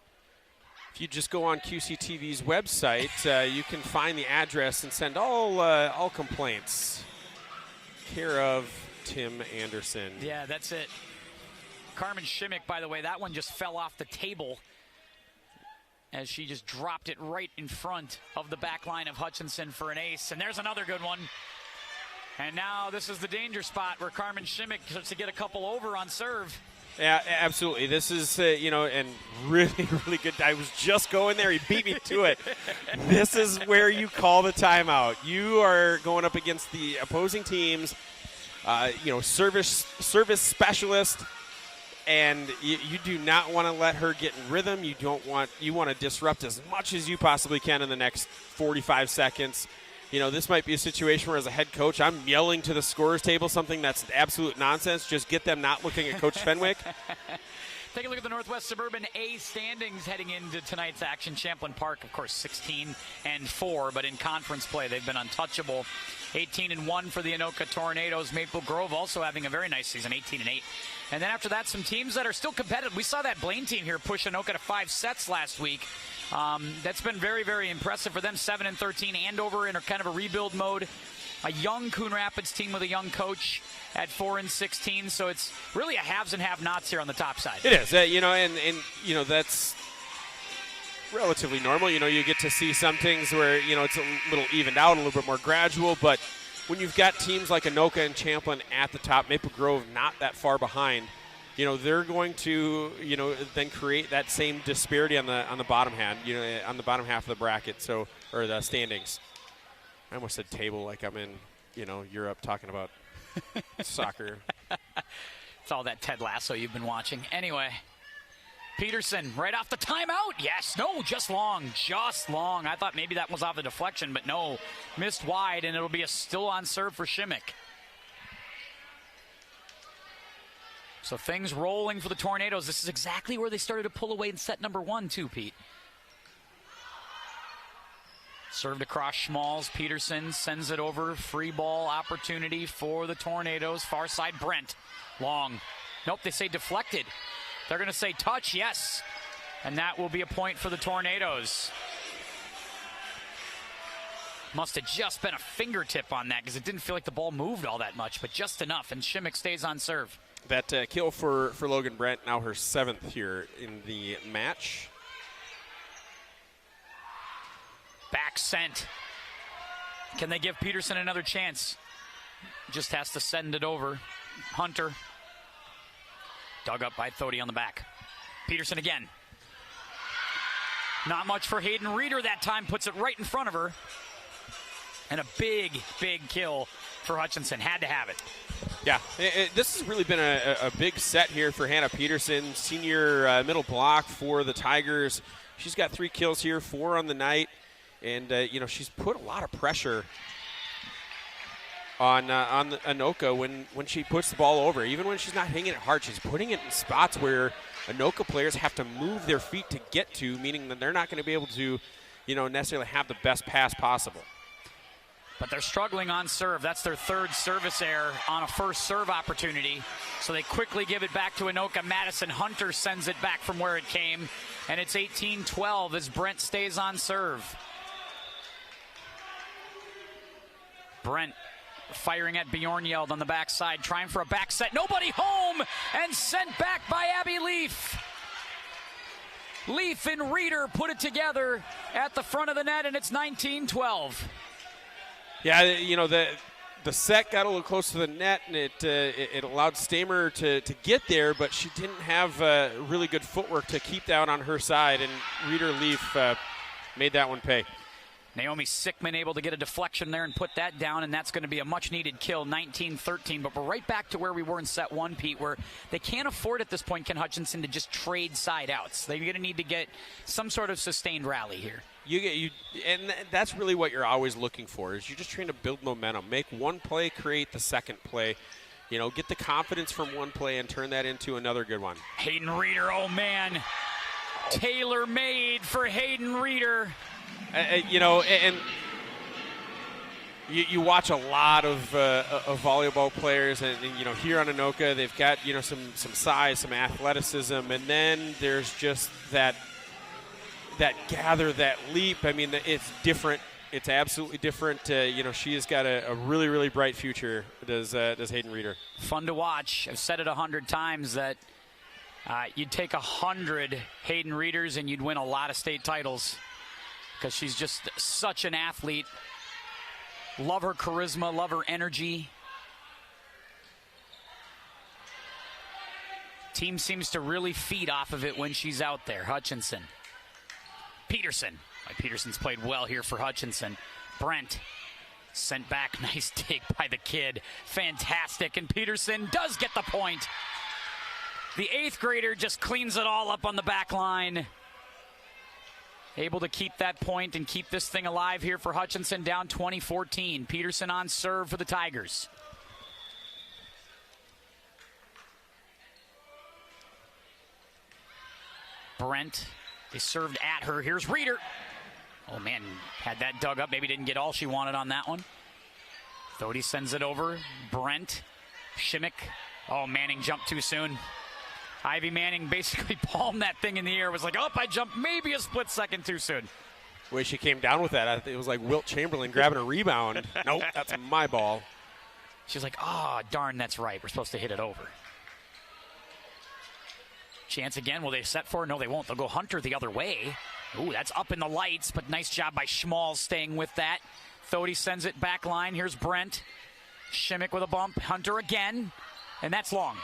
If you just go on QCTV's website, you can find the address and send all complaints. Care of Tim Anderson. Yeah, that's it. Carmen Shimmick, by the way, that one just fell off the table as she just dropped it right in front of the back line of Hutchinson for an ace. And there's another good one. And now this is the danger spot where Carmen Shimmick starts to get a couple over on serve. Yeah, absolutely. This is, and really, really good. I was just going there. He beat me to it. This is where you call the timeout. You are going up against the opposing team's, service specialist, and you do not want to let her get in rhythm. You want to disrupt as much as you possibly can in the next 45 seconds. This might be a situation where, as a head coach, I'm yelling to the scorer's table something that's absolute nonsense. Just get them not looking at Coach Fenwick. Take a look at the Northwest Suburban A standings heading into tonight's action. Champlain Park, of course, 16-4, but in conference play, they've been untouchable. 18-1 for the Anoka Tornadoes. Maple Grove also having a very nice season, 18-8. And then after that, some teams that are still competitive. We saw that Blaine team here push Anoka to 5 sets last week. That's been very, very impressive for them. 7-13. Andover in a kind of a rebuild mode. A young Coon Rapids team with a young coach at 4-16. So it's really a haves and have-nots here on the top side. It is, and that's relatively normal. You get to see some things where it's a little evened out, a little bit more gradual. But when you've got teams like Anoka and Champlain at the top, Maple Grove not that far behind, they're going to, then create that same disparity on the bottom hand, on the bottom half of the bracket, or the standings. I almost said table like I'm in, Europe talking about soccer. It's all that Ted Lasso you've been watching. Anyway, Peterson right off the timeout. Yes, no, just long. I thought maybe that was off the deflection, but no, missed wide, and it'll be a still on serve for Shimmick. So things rolling for the Tornadoes. This is exactly where they started to pull away in set number 1 too, Pete. Served across Schmalz. Peterson sends it over. Free ball opportunity for the Tornadoes. Far side, Brent. Long. Nope, they say deflected. They're going to say touch, yes. And that will be a point for the Tornadoes. Must have just been a fingertip on that because it didn't feel like the ball moved all that much, but just enough. And Shimmick stays on serve. That kill for Logan Brent, now her 7th here in the match. Back sent. Can they give Peterson another chance? Just has to send it over. Hunter. Dug up by Thody on the back. Peterson again. Not much for Hayden Reeder that time. Puts it right in front of her. And a big, big kill for Hutchinson. Had to have it. Yeah, this has really been a big set here for Hannah Peterson, senior middle block for the Tigers. She's got 3 kills here, 4 on the night, and she's put a lot of pressure on Anoka when she puts the ball over. Even when she's not hitting it hard, she's putting it in spots where Anoka players have to move their feet to get to, meaning that they're not going to be able to, necessarily have the best pass possible. But they're struggling on serve. That's their 3rd service error on a first serve opportunity. So they quickly give it back to Anoka. Madison Hunter sends it back from where it came. And it's 18-12 as Brent stays on serve. Brent firing at Bjornyeld on the backside, trying for a back set. Nobody home, and sent back by Abby Leaf. Leaf and Reeder put it together at the front of the net, and it's 19-12. Yeah, the set got a little close to the net, and it allowed Stamer to get there, but she didn't have really good footwork to keep that on her side, and Reeder Leaf made that one pay. Naomi Sickman able to get a deflection there and put that down, and that's going to be a much-needed kill, 19-13. But we're right back to where we were in set one, Pete, where they can't afford at this point, Ken Hutchinson, to just trade side-outs. They're going to need to get some sort of sustained rally here. And that's really what you're always looking for, is you're just trying to build momentum. Make one play, create the second play. Get the confidence from one play and turn that into another good one. Hayden Reeder, oh, man. Tailor-made for Hayden Reeder. And you watch a lot of volleyball players, and here on Anoka, they've got some size, some athleticism, and then there's just that gather, that leap. I mean, it's different. It's absolutely different. She has got a really, really bright future. Does Hayden Reeder? Fun to watch. I've said it 100 times that you'd take 100 Hayden Reeders and you'd win a lot of state titles, because she's just such an athlete. Love her charisma, love her energy. Team seems to really feed off of it when she's out there. Hutchinson. Peterson. Peterson's played well here for Hutchinson. Brent sent back. Nice take by the kid. Fantastic. And Peterson does get the point. The 8th grader just cleans it all up on the back line. Able to keep that point and keep this thing alive here for Hutchinson, down 20-14. Peterson on serve for the Tigers. Brent, they served at her. Here's Reeder. Oh, man, had that dug up. Maybe didn't get all she wanted on that one. Thody sends it over. Brent, Shimmick. Oh, Manning jumped too soon. Ivy Manning basically palmed that thing in the air. Was like, I jumped maybe a split second too soon. The way she came down with that, it was like Wilt Chamberlain grabbing a rebound. Nope, that's my ball. She's like, darn, that's right. We're supposed to hit it over. Chance again. Will they set for her? No, they won't. They'll go Hunter the other way. Ooh, that's up in the lights, but nice job by Schmalz staying with that. Thody sends it back line. Here's Brent. Shimmick with a bump. Hunter again, and that's long.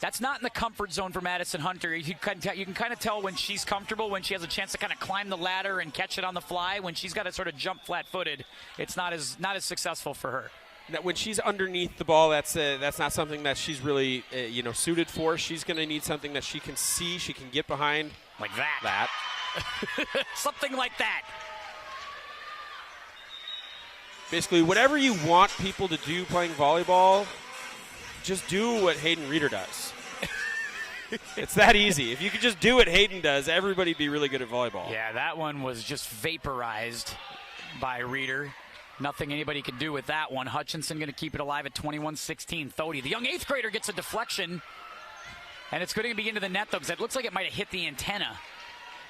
That's not in the comfort zone for Madison Hunter. You can kind of tell when she's comfortable, when she has a chance to kind of climb the ladder and catch it on the fly. When she's got to sort of jump flat-footed, it's not as successful for her. Now, when she's underneath the ball, that's not something that she's really suited for. She's going to need something that she can see, she can get behind. Like that. Something like that. Basically, whatever you want people to do playing volleyball, just do what Hayden Reeder does. It's that easy. If you could just do what Hayden does, everybody'd be really good at volleyball. Yeah, that one was just vaporized by Reeder. Nothing anybody could do with that one. Hutchinson going to keep it alive at 21-16. Thody, the young 8th grader, gets a deflection. And it's going to be into the net, though, because it looks like it might have hit the antenna.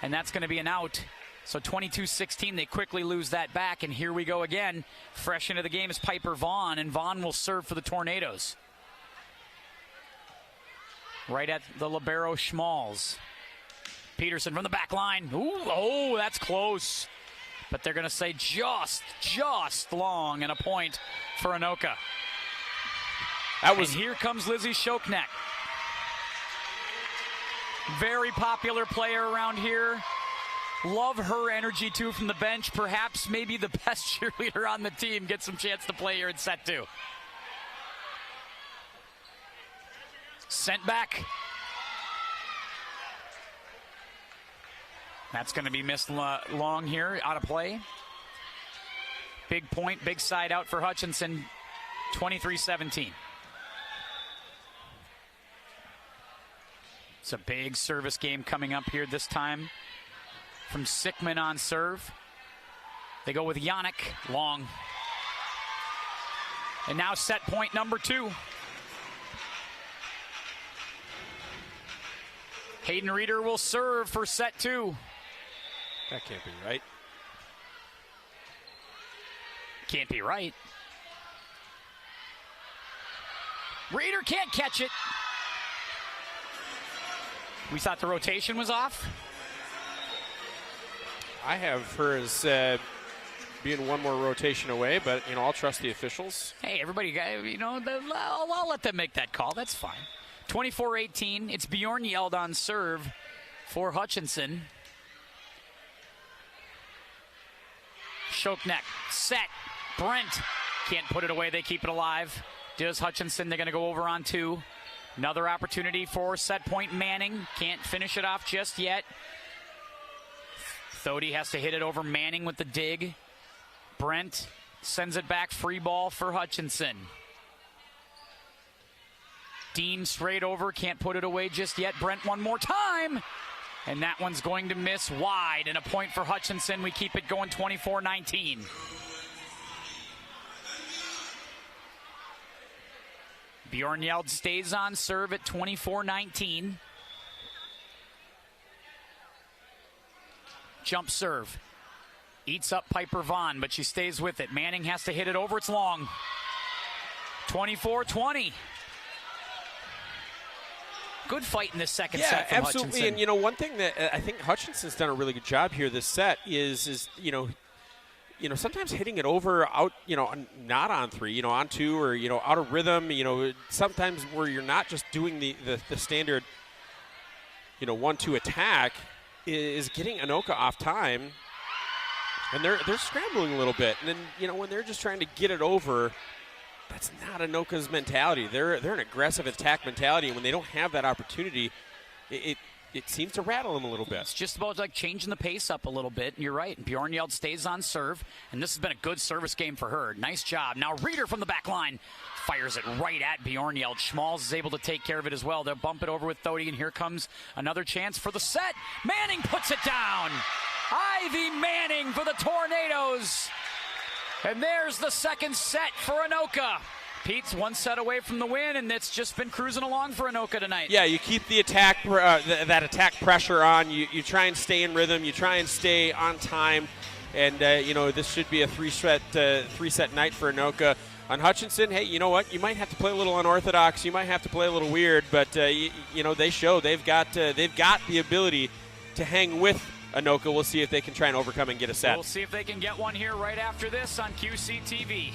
And that's going to be an out. So 22-16, they quickly lose that back. And here we go again. Fresh into the game is Piper Vaughn, and Vaughn will serve for the Tornadoes. Right at the libero Schmalz. Peterson from the back line. Ooh, that's close. But they're going to say just long, and a point for Anoka. And here comes Lizzie Shoknek. Very popular player around here. Love her energy, too, from the bench. Perhaps maybe the best cheerleader on the team gets some chance to play here in set 2. Sent back. That's going to be missed long here, out of play. Big point, big side out for Hutchinson, 23-17. It's a big service game coming up here this time from Sickman on serve. They go with Yannick, long. And now set point number 2. Hayden Reeder will serve for set 2. That can't be right. Can't be right. Reeder can't catch it. We thought the rotation was off. I have her as being one more rotation away, but I'll trust the officials. Hey, everybody, I'll let them make that call. That's fine. 24-18. It's Bjorn Yeld on serve for Hutchinson. choke neck. Set. Brent can't put it away. They keep it alive. Does Hutchinson. They're going to go over on 2. Another opportunity for set point Manning. Can't finish it off just yet. Thody has to hit it over Manning with the dig. Brent sends it back. Free ball for Hutchinson. Dean straight over. Can't put it away just yet. Brent one more time. And that one's going to miss wide. And a point for Hutchinson. We keep it going 24-19. Bjornyeld stays on serve at 24-19. Jump serve. Eats up Piper Vaughn, but she stays with it. Manning has to hit it over. It's long. 24-20. Good fight in the second set from absolutely. Hutchinson. And, one thing that I think Hutchinson's done a really good job here this set is sometimes hitting it over out, not on 3, on 2 or, out of rhythm, sometimes where you're not just doing the standard, 1-2 attack is getting Anoka off time. And they're scrambling a little bit. And then, when they're just trying to get it over, that's not Anoka's mentality. They're an aggressive attack mentality. And when they don't have that opportunity, it seems to rattle them a little bit. It's just about like changing the pace up a little bit. And you're right. Bjornyeld stays on serve. And this has been a good service game for her. Nice job. Now Reeder from the back line fires it right at Bjornyeld. Schmalz is able to take care of it as well. They'll bump it over with Thody. And here comes another chance for the set. Manning puts it down. Ivy Manning for the Tornadoes. And there's the second set for Anoka. Pete's one set away from the win, and it's just been cruising along for Anoka tonight. Yeah, you keep the attack, that attack pressure on. You try and stay in rhythm. You try and stay on time. And, this should be a three-set night for Anoka. On Hutchinson, hey, you know what? You might have to play a little unorthodox. You might have to play a little weird. But, they show they've got the ability to hang with Anoka. We'll see if they can try and overcome and get a set. We'll see if they can get one here right after this on QCTV.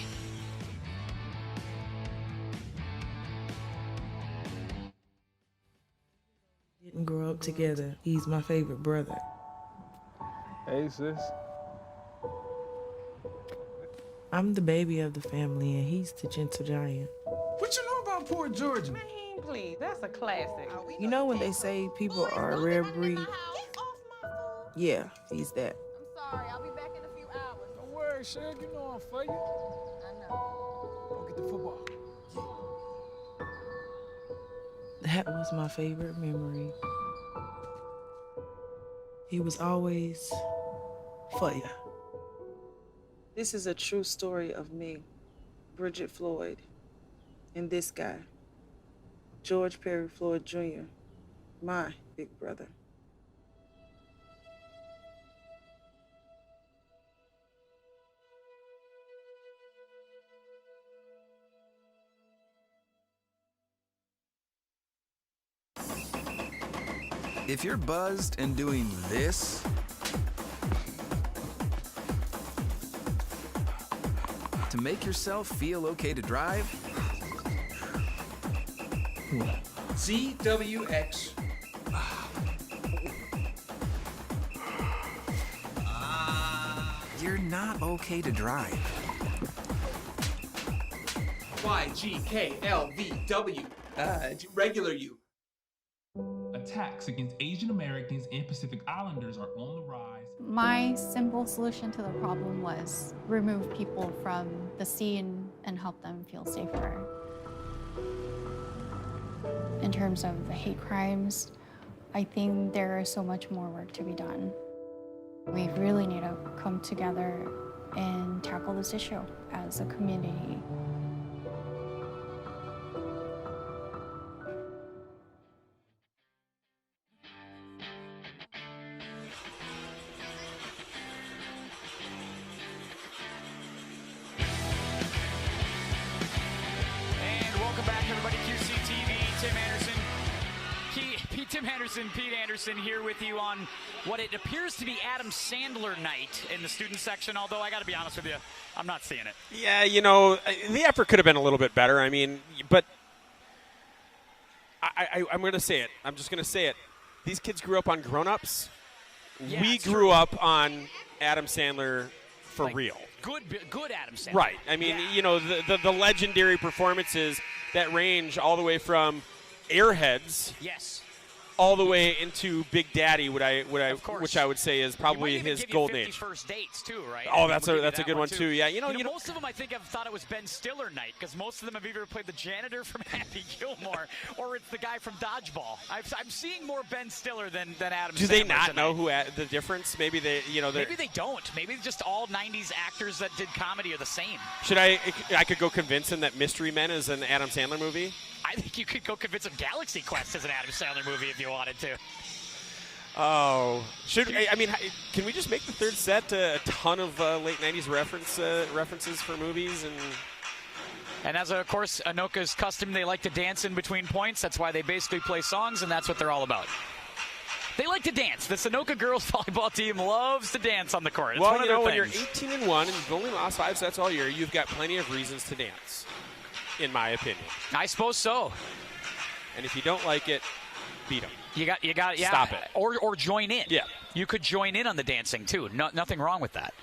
Didn't grow up together. He's my favorite brother. Hey, sis. I'm the baby of the family, and he's the gentle giant. What you know about Port Georgia? Man, please, that's a classic. You know when they say people are a rare breed? Yeah, he's that. I'm sorry, I'll be back in a few hours. Don't worry, Shug, you know I'm for you. I know. Go get the football. That was my favorite memory. He was always for ya. This is a true story of me, Bridget Floyd, and this guy, George Perry Floyd Jr., my big brother. If you're buzzed and doing this, to make yourself feel okay to drive, CWX. you're not okay to drive. YGKLVW. Regular you. Attacks against Asian Americans and Pacific Islanders are on the rise. My simple solution to the problem was remove people from the scene and help them feel safer. In terms of hate crimes, I think there is so much more work to be done. We really need to come together and tackle this issue as a community. Pete Anderson here with you on what it appears to be Adam Sandler night in the student section, although I got to be honest with you, I'm not seeing it. Yeah, the effort could have been a little bit better. I mean, but I'm going to say it. I'm just going to say it. These kids grew up on Grown Ups. Yeah, we grew up on Adam Sandler for like, real. Good Adam Sandler. Right. I mean, the legendary performances that range all the way from Airheads. Yes. All the way into Big Daddy, which I would say is probably his golden age. First dates too, right? Oh, that's a good one too. Yeah, most of them I think have thought it was Ben Stiller night because most of them have either played the janitor from Happy Gilmore or it's the guy from Dodgeball. I'm seeing more Ben Stiller than Adam Sandler. Do they not tonight. know the difference? Maybe they, maybe they don't. Maybe just all '90s actors that did comedy are the same. Should I could go convince him that Mystery Men is an Adam Sandler movie? I think you could go convince him Galaxy Quest is an Adam Sandler movie if you wanted to. Oh, can we just make the third set a ton of late '90s references for movies and as of course Anoka's custom, they like to dance in between points. That's why they basically play songs, and that's what they're all about. They like to dance. The Anoka girls volleyball team loves to dance on the court. It's one of their when things. you're 18-1 and you've only lost 5 sets all year, you've got plenty of reasons to dance. In my opinion, I suppose so. And if you don't like it, beat them. You got, yeah. Stop it, or join in. Yeah, you could join in on the dancing too. Nothing wrong with that.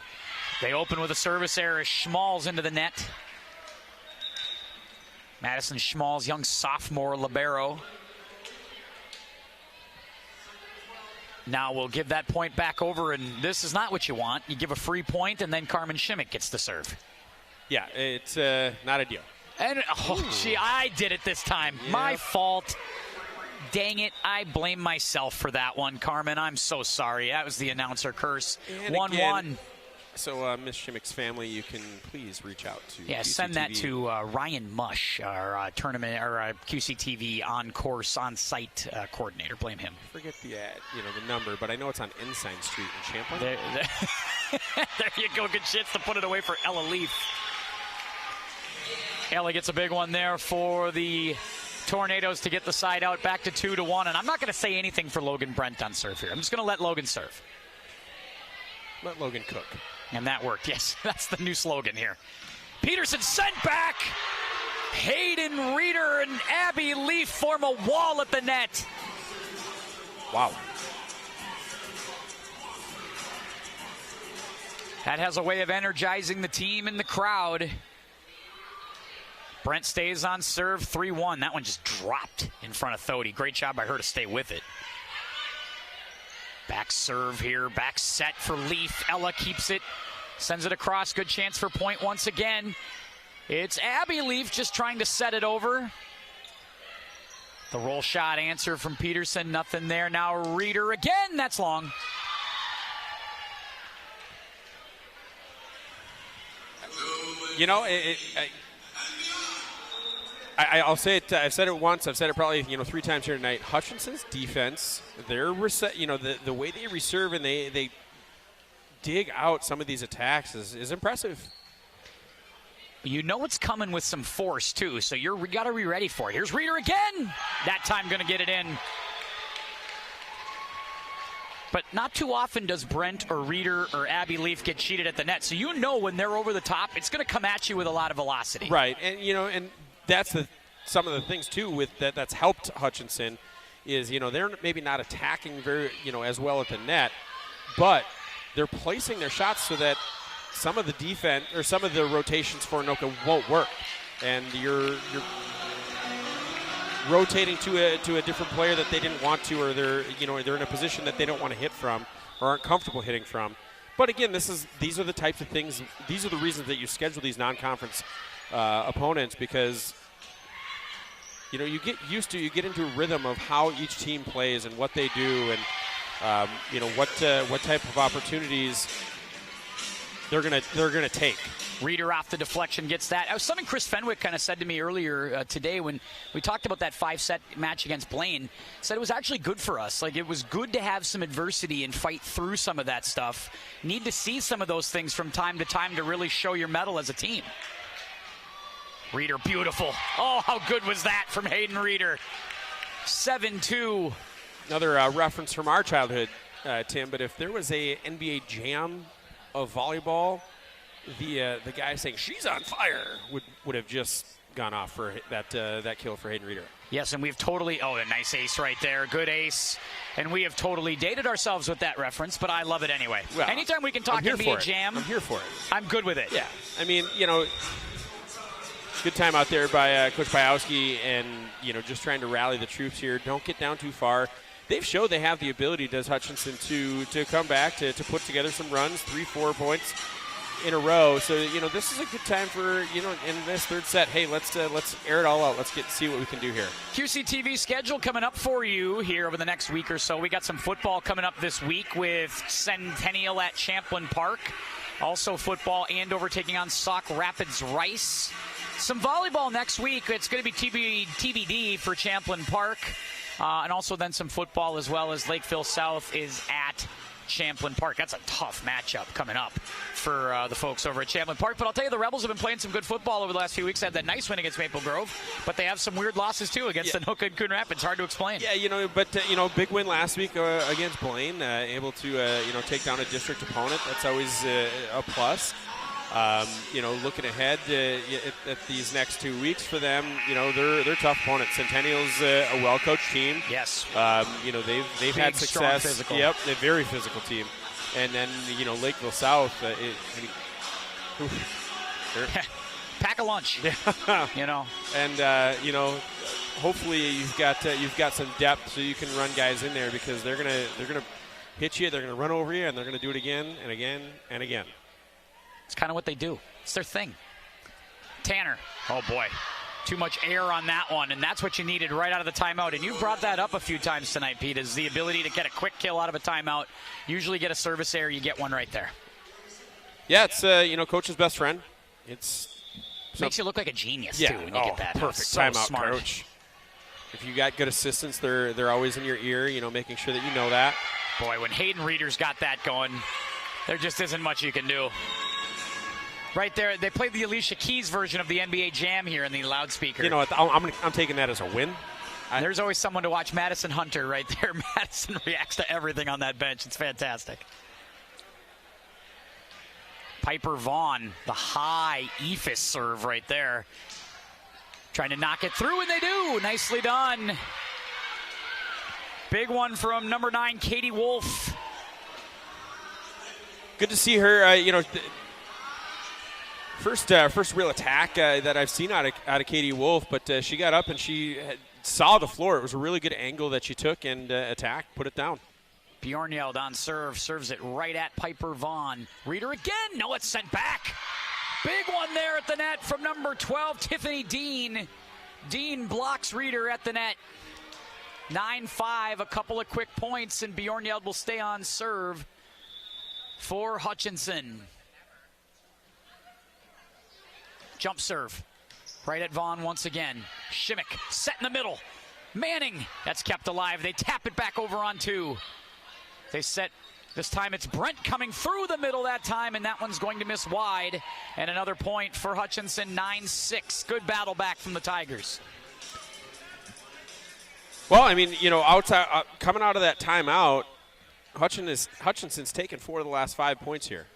They open with a service error. Schmalls into the net. Madison Schmalls, young sophomore libero. Now we'll give that point back over, and this is not what you want. You give a free point, and then Carmen Shimmick gets the serve. Yeah, it's not ideal. And I did it this time. Yep. My fault. Dang it. I blame myself for that one, Carmen. I'm so sorry. That was the announcer curse. 1-1. So, Miss Shimmick's family, you can please reach out to QCTV. Send that to Ryan Mush, our tournament or QCTV on-site coordinator. Blame him. I forget the number, but I know it's on Ensign Street in Champlain. There you go. Good chance to put it away for Ella Leaf. Ella gets a big one there for the Tornadoes to get the side out back to 2-1. And I'm not going to say anything for Logan Brent on serve here. I'm just going to let Logan serve. Let Logan cook. And that worked. Yes, that's the new slogan here. Peterson sent back. Hayden Reeder and Abby Leaf form a wall at the net. Wow. That has a way of energizing the team and the crowd. Brent stays on serve, 3-1. That one just dropped in front of Thody. Great job by her to stay with it. Back serve here, back set for Leaf. Ella keeps it, sends it across. Good chance for point once again. It's Abby Leaf just trying to set it over. The roll shot answer from Peterson, nothing there. Now Reeder again, that's long. I'll say it. I've said it once. I've said it probably 3 times here tonight. Hutchinson's defense, their the way they reserve and they dig out some of these attacks is impressive. You know it's coming with some force too, so we got to be ready for it. Here's Reeder again. That time going to get it in. But not too often does Brent or Reeder or Abby Leaf get cheated at the net. So when they're over the top, it's going to come at you with a lot of velocity. Right, and that's some of the things too with that's helped Hutchinson is they're maybe not attacking very as well at the net, but they're placing their shots so that some of the defense or some of the rotations for Anoka won't work, and you're rotating to a different player that they didn't want to, or they're in a position that they don't want to hit from or aren't comfortable hitting from. But again, these are the types of things. These are the reasons that you schedule these non-conference opponents, because you get into a rhythm of how each team plays and what they do, and what type of opportunities they're gonna take. Reeder off the deflection gets that. Something Chris Fenwick kind of said to me earlier today when we talked about that 5-set match against Blaine. Said it was actually good for us. Like, it was good to have some adversity and fight through some of that stuff. Need to see some of those things from time to time to really show your mettle as a team. Reeder, beautiful. Oh, how good was that from Hayden Reeder? 7-2. Another reference from our childhood, Tim, but if there was a NBA Jam of volleyball, the guy saying she's on fire would have just gone off for that kill for Hayden Reeder. Yes, and we've totally, a nice ace right there. Good ace. And we have totally dated ourselves with that reference, but I love it anyway. Well, anytime we can talk NBA Jam, I'm here for it. I'm good with it. Yeah. I mean, good time out there by Coach Białowski and, just trying to rally the troops here. Don't get down too far. They've showed they have the ability, does Hutchinson, to come back, to put together some runs, 3-4 points in a row. So, this is a good time for, in this third set, hey, let's air it all out. Let's see what we can do here. QCTV schedule coming up for you here over the next week or so. We got some football coming up this week with Centennial at Champlin Park. Also football, Andover taking on Sauk Rapids Rice. Some volleyball next week. It's going to be TBD for Champlin Park. And also then some football as well, as Lakeville South is at Champlin Park. That's a tough matchup coming up for the folks over at Champlin Park. But I'll tell you, the Rebels have been playing some good football over the last few weeks. They had that nice win against Maple Grove, but they have some weird losses too against Anoka and Coon Rapids. Hard to explain. Yeah, big win last week against Blaine, able to take down a district opponent. That's always a plus. Looking ahead at these next 2 weeks for them, they're tough opponents. Centennial's a well-coached team. Yes. They've Big, had success. Strong, physical. Yep, they're a very physical team. And then Lakeville South, pack a lunch. Yeah. And hopefully you've got some depth so you can run guys in there, because they're gonna hit you, they're gonna run over you, and they're gonna do it again and again and again. It's kind of what they do. It's their thing. Tanner. Oh, boy. Too much air on that one, and that's what you needed right out of the timeout. And you've brought that up a few times tonight, Pete, is the ability to get a quick kill out of a timeout. Usually get a service error, you get one right there. Yeah, it's, Coach's best friend. Makes you look like a genius, too, when you get that. Perfect so timeout, smart. Coach. If you got good assistants, they're always in your ear, making sure that you know that. Boy, when Hayden Reeder's got that going, there just isn't much you can do. Right there, they played the Alicia Keys version of the NBA Jam here in the loudspeaker. You know what? I'm taking that as a win. There's always someone to watch. Madison Hunter right there. Madison reacts to everything on that bench. It's fantastic. Piper Vaughn, the high EFIS serve right there. Trying to knock it through, and they do. Nicely done. Big one from number 9, Katie Wolf. Good to see her, First real attack that I've seen out of Katie Wolf, but she got up and she saw the floor. It was a really good angle that she took and attacked, put it down. Bjornyeld on serve, serves it right at Piper Vaughn. Reeder again, no, it's sent back. Big one there at the net from number 12, Tiffany Dean. Dean blocks Reeder at the net. 9-5, a couple of quick points, and Bjornyeld will stay on serve for Hutchinson. Jump serve. Right at Vaughn once again. Shimmick set in the middle. Manning. That's kept alive. They tap it back over on 2. They set. This time it's Brent coming through the middle that time, and that one's going to miss wide. And another point for Hutchinson, 9-6. Good battle back from the Tigers. Well, I mean, outside coming out of that timeout, Hutchinson's taken 4 of the last 5 points here.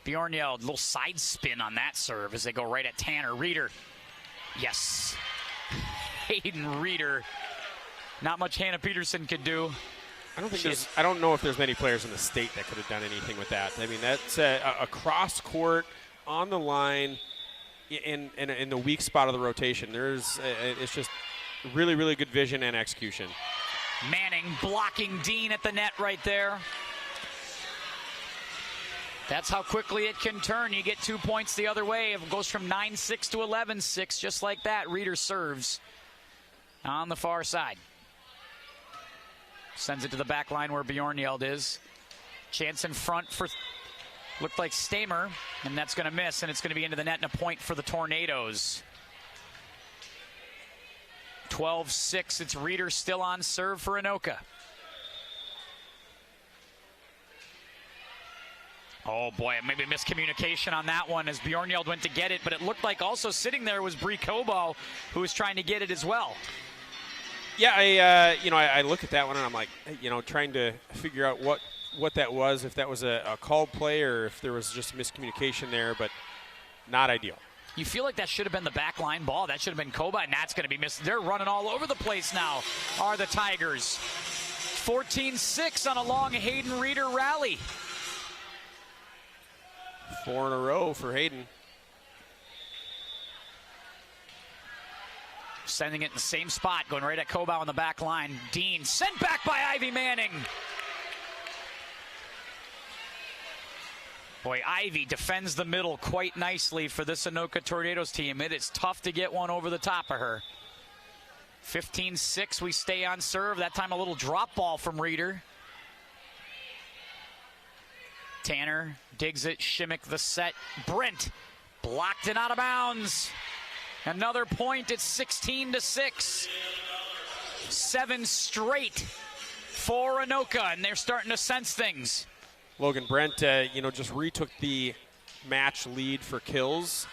Bjornyeld, little side spin on that serve as they go right at Tanner. Reeder. Yes. Hayden Reeder. Not much Hannah Peterson could do. I don't know if there's many players in the state that could have done anything with that. I mean, that's a cross court on the line in the weak spot of the rotation. It's just really, really good vision and execution. Manning blocking Dean at the net right there. That's how quickly it can turn. You get 2 points the other way. It goes from 9-6 to 11-6, just like that. Reeder serves on the far side. Sends it to the back line where Bjornyeld is. Chance in front for, looked like Stamer, and that's going to miss, and it's going to be into the net and a point for the Tornadoes. 12-6, it's Reeder still on serve for Anoka. Oh, boy, maybe miscommunication on that one as Bjornyeld went to get it, but it looked like also sitting there was Bree Cobo, who was trying to get it as well. Yeah, I look at that one and I'm like, trying to figure out what that was, if that was a called play or if there was just miscommunication there, but not ideal. You feel like that should have been the back line ball. That should have been Koba, and that's going to be missed. They're running all over the place now, are the Tigers. 14-6 on a long Hayden Reeder rally. 4 in a row for Hayden. Sending it in the same spot, going right at Koba on the back line. Dean sent back by Ivy Manning. Boy, Ivy defends the middle quite nicely for this Anoka Tornadoes team. It is tough to get one over the top of her. 15-6, we stay on serve. That time a little drop ball from Reeder. Tanner digs it, Shimmick the set. Brent blocked it out of bounds. Another point, it's 16-6. 7 straight for Anoka, and they're starting to sense things. Logan Brent, just retook the match lead for kills.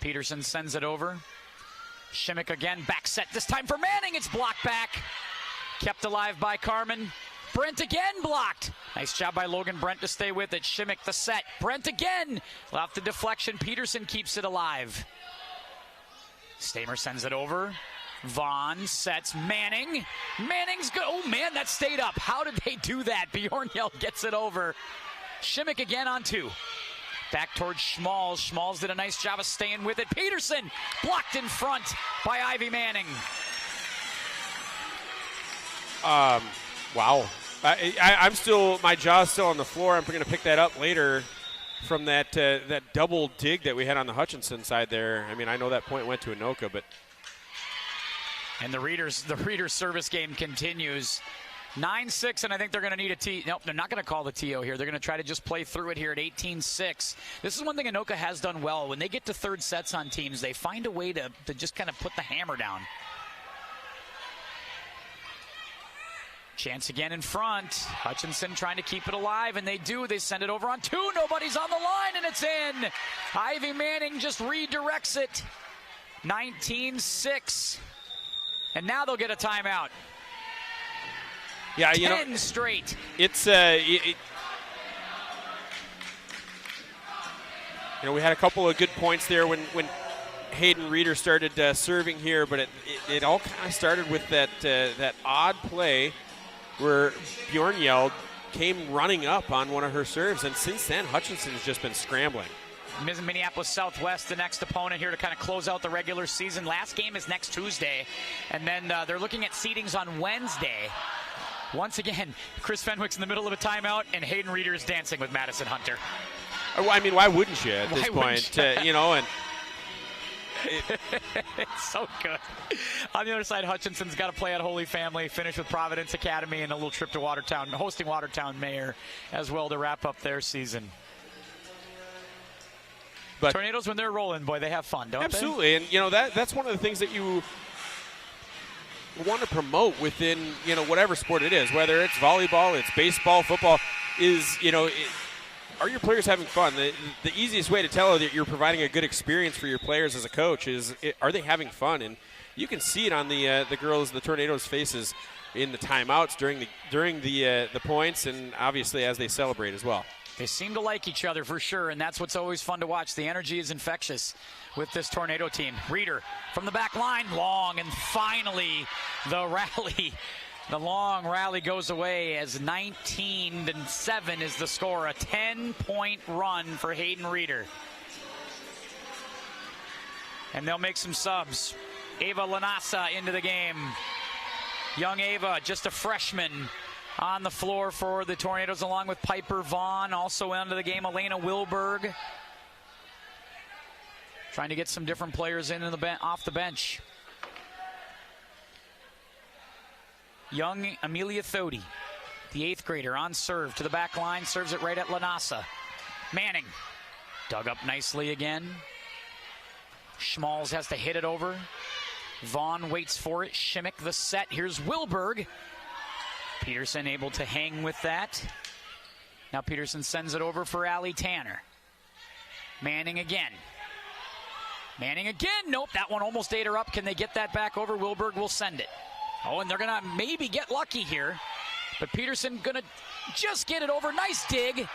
Peterson sends it over. Shimmick again, back set, this time for Manning. It's blocked back. Kept alive by Carmen. Brent again blocked. Nice job by Logan Brent to stay with it. Shimmick the set. Brent again. Off the deflection. Peterson keeps it alive. Stamer sends it over. Vaughn sets Manning. Manning's good. Oh, man, that stayed up. How did they do that? Bjornyeld gets it over. Shimmick again on 2. Back towards Schmalz. Schmalz did a nice job of staying with it. Peterson blocked in front by Ivy Manning. Wow. I'm still, my jaw's still on the floor. I'm going to pick that up later from that double dig that we had on the Hutchinson side there. I mean, I know that point went to Anoka, but. And the Reader's service game continues. 9-6, and I think they're going to need a T. Nope, they're not going to call the TO here. They're going to try to just play through it here at 18-6. This is one thing Anoka has done well. When they get to third sets on teams, they find a way to just kind of put the hammer down. Chance again in front. Hutchinson trying to keep it alive, and they do. They send it over on 2. Nobody's on the line, and it's in. Ivy Manning just redirects it. 19-6. And now they'll get a timeout. Yeah, 10 straight. It's we had a couple of good points there when Hayden Reeder started serving here, but it all kind of started with that odd play where Bjornyeld came running up on one of her serves, and since then Hutchinson's just been scrambling. Minneapolis Southwest, the next opponent here to kind of close out the regular season. Last game is next Tuesday, and then they're looking at seedings on Wednesday. Once again, Chris Fenwick's in the middle of a timeout, and Hayden Reeder is dancing with Madison Hunter. I mean, why wouldn't you at this point? And it's so good. On the other side, Hutchinson's got to play at Holy Family, finish with Providence Academy, and a little trip to Watertown, hosting Watertown Mayor as well to wrap up their season. But Tornadoes, when they're rolling, boy, they have fun, don't absolutely. they? And, that's one of the things that you want to promote within, whatever sport it is, whether it's volleyball, it's baseball, football, is, are your players having fun? The easiest way to tell that you're providing a good experience for your players as a coach is, are they having fun? And you can see it on the Tornadoes' faces in the timeouts during the points, and obviously as they celebrate as well. They seem to like each other for sure, and that's what's always fun to watch. The energy is infectious with this Tornado team. Reeder from the back line, long, and finally the rally. The long rally goes away as 19-7 is the score. A 10-point run for Hayden Reeder. And they'll make some subs. Ava Lanasa into the game. Young Ava, just a freshman, on the floor for the Tornadoes, along with Piper Vaughn. Also into the game, Elena Wilberg. Trying to get some different players off the bench. Young Amelia Thody, the 8th grader, on serve to the back line. Serves it right at Lanasa. Manning dug up nicely again. Schmalz has to hit it over. Vaughn waits for it. Shimmick the set. Here's Wilberg. Peterson able to hang with that. Now Peterson sends it over for Allie Tanner. Manning again. Manning again. Nope, that one almost ate her up. Can they get that back over? Wilberg will send it. Oh, and they're going to maybe get lucky here. But Peterson going to just get it over. Nice dig.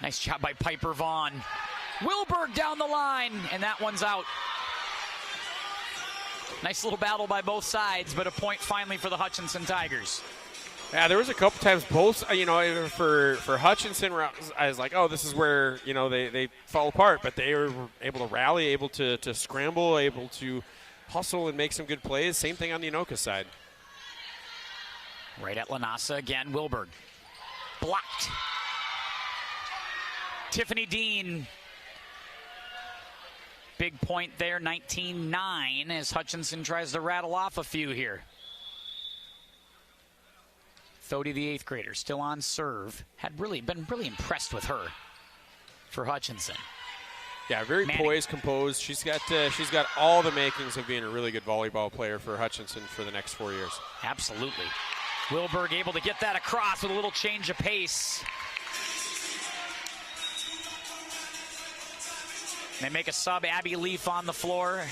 Nice job by Piper Vaughn. Wilberg down the line, and that one's out. Nice little battle by both sides, but a point finally for the Hutchinson Tigers. Yeah, there was a couple times both, for Hutchinson, where I was like, oh, this is where, they fall apart. But they were able to rally, able to scramble, able to hustle and make some good plays. Same thing on the Anoka side. Right at Lanasa again, Wilberg. Blocked. Tiffany Dean. Big point there, 19-9, as Hutchinson tries to rattle off a few here. Thody, the 8th grader, still on serve. Been really impressed with her for Hutchinson. Yeah, very poised, composed. She's got all the makings of being a really good volleyball player for Hutchinson for the next 4 years. Absolutely. Wilberg able to get that across with a little change of pace. They make a sub. Abby Leaf on the floor.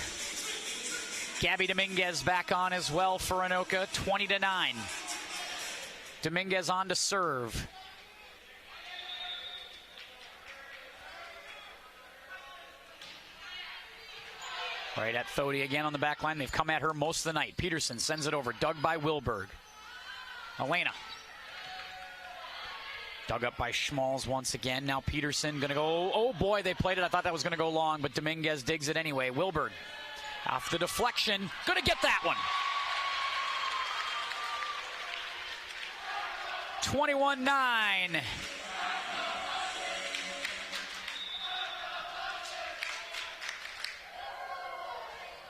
Gabby Dominguez back on as well for Anoka. 20-9. Dominguez on to serve. Right at Thody again on the back line. They've come at her most of the night. Peterson sends it over. Dug by Wilberg. Elena. Dug up by Schmalz once again. Now Peterson going to go. Oh, boy, they played it. I thought that was going to go long, but Dominguez digs it anyway. Wilberg off the deflection. Going to get that one. 21-9.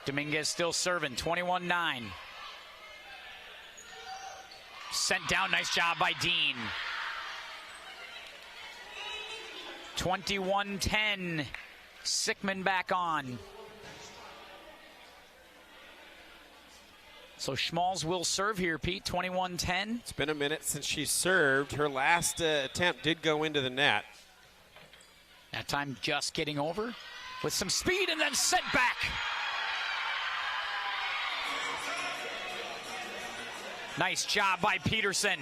Dominguez still serving. 21-9. Sent down. Nice job by Dean. 21-10. Sickman back on. So Schmalz will serve here, Pete. 21-10. It's been a minute since she served. Her last attempt did go into the net. That time just getting over with some speed and then sent back. Nice job by Peterson.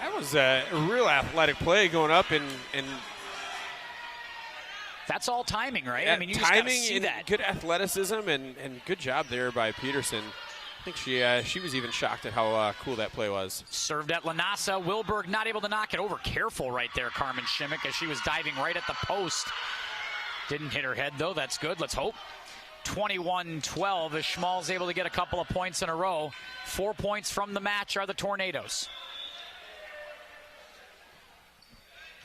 That was a real athletic play going up and that's all timing, right? Yeah, I mean, you just gotta see that. Good athleticism and good job there by Peterson. I think she was even shocked at how cool that play was. Served at Lanasa. Wilberg not able to knock it over. Careful right there, Carmen Shimmick, as she was diving right at the post. Didn't hit her head, though. That's good. Let's hope. 21-12 as Schmalz able to get a couple of points in a row. 4 points from the match are the Tornadoes.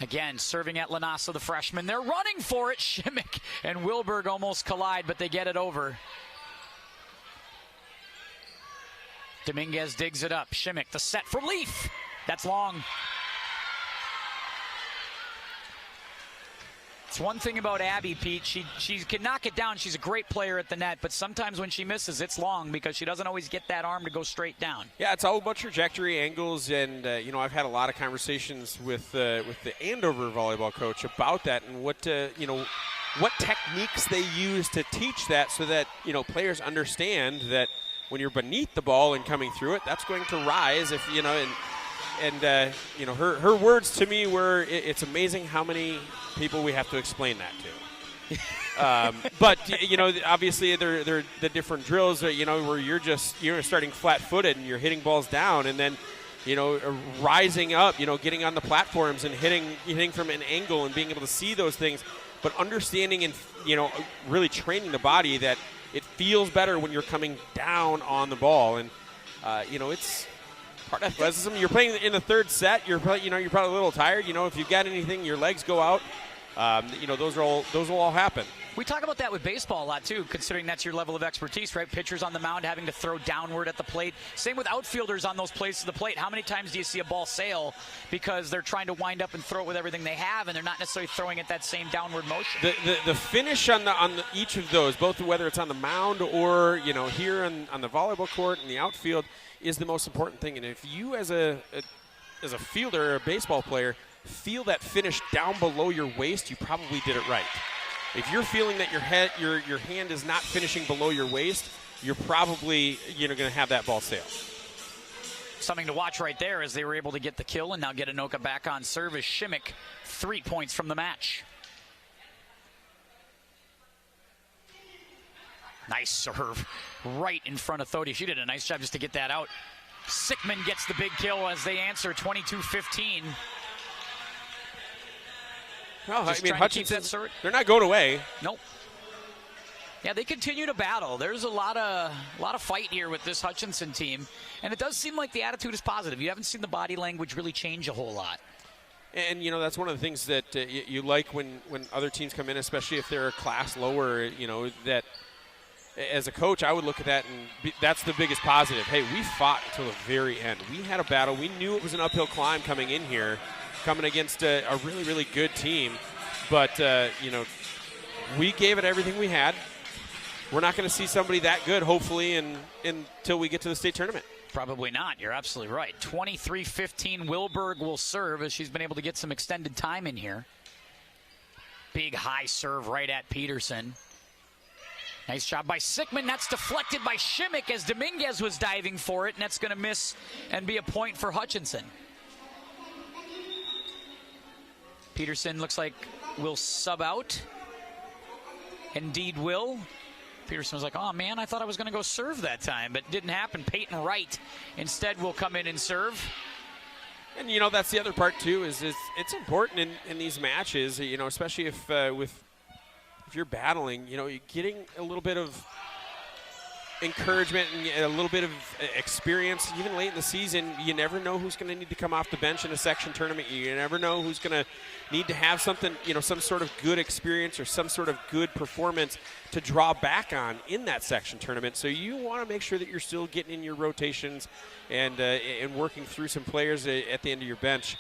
Again, serving at Lanasa, the freshman. They're running for it. Shimmick and Wilberg almost collide, but they get it over. Dominguez digs it up. Shimmick, the set for Leaf. That's long. It's one thing about Abby, Pete. She can knock it down. She's a great player at the net, but sometimes when she misses, it's long because she doesn't always get that arm to go straight down. Yeah, it's all about trajectory, angles, and I've had a lot of conversations with the Andover volleyball coach about that and what techniques they use to teach that, so that players understand that when you're beneath the ball and coming through it, that's going to rise. If her words to me were, it's amazing how many people we have to explain that to. But obviously they're the different drills, where you're starting flat-footed and you're hitting balls down, and then rising up, getting on the platforms and hitting from an angle and being able to see those things, but understanding and really training the body that it feels better when you're coming down on the ball. And it's part of athleticism. You're playing in the third set. You're probably a little tired. If you've got anything, your legs go out. Those will all happen. We talk about that with baseball a lot, too, considering that's your level of expertise, right? Pitchers on the mound having to throw downward at the plate. Same with outfielders on those places to the plate. How many times do you see a ball sail because they're trying to wind up and throw it with everything they have, and they're not necessarily throwing it that same downward motion? The finish on each of those, both whether it's on the mound or here on the volleyball court in the outfield, is the most important thing. And if you as a fielder or a baseball player feel that finish down below your waist, you probably did it right. If you're feeling that your hand is not finishing below your waist, you're probably going to have that ball sail. Something to watch right there as they were able to get the kill and now get Anoka back on serve as Shimmick 3 points from the match. Nice serve right in front of Thody. She did a nice job just to get that out. Sickman gets the big kill as they answer 22-15. Well, I mean, Hutchinson, they're not going away. Nope. Yeah, they continue to battle. There's a lot of fight here with this Hutchinson team, and it does seem like the attitude is positive. You haven't seen the body language really change a whole lot. And, you know, that's one of the things that you like when other teams come in, especially if they're a class lower, you know, that as a coach, I would look at that and that's the biggest positive. Hey, we fought until the very end. We had a battle. We knew it was an uphill climb coming in here, coming against a really, really good team. But, you know, we gave it everything we had. We're not going to see somebody that good, hopefully, until we get to the state tournament. Probably not. You're absolutely right. 23-15, Wilberg will serve as she's been able to get some extended time in here. Big high serve right at Peterson. Nice job by Sickman. That's deflected by Shimmick as Dominguez was diving for it, and that's going to miss and be a point for Hutchinson. Peterson looks like will sub out. Indeed will. Peterson was like, oh, man, I thought I was going to go serve that time, but it didn't happen. Peyton Wright instead will come in and serve. And, you know, that's the other part, too, is it's important in these matches, you know, especially if you're battling, you know, you're getting a little bit of encouragement and a little bit of experience. Even late in the season, you never know who's going to need to come off the bench in a section tournament. You never know who's going to need to have something, you know, some sort of good experience or some sort of good performance to draw back on in that section tournament. So you want to make sure that you're still getting in your rotations and working through some players at the end of your bench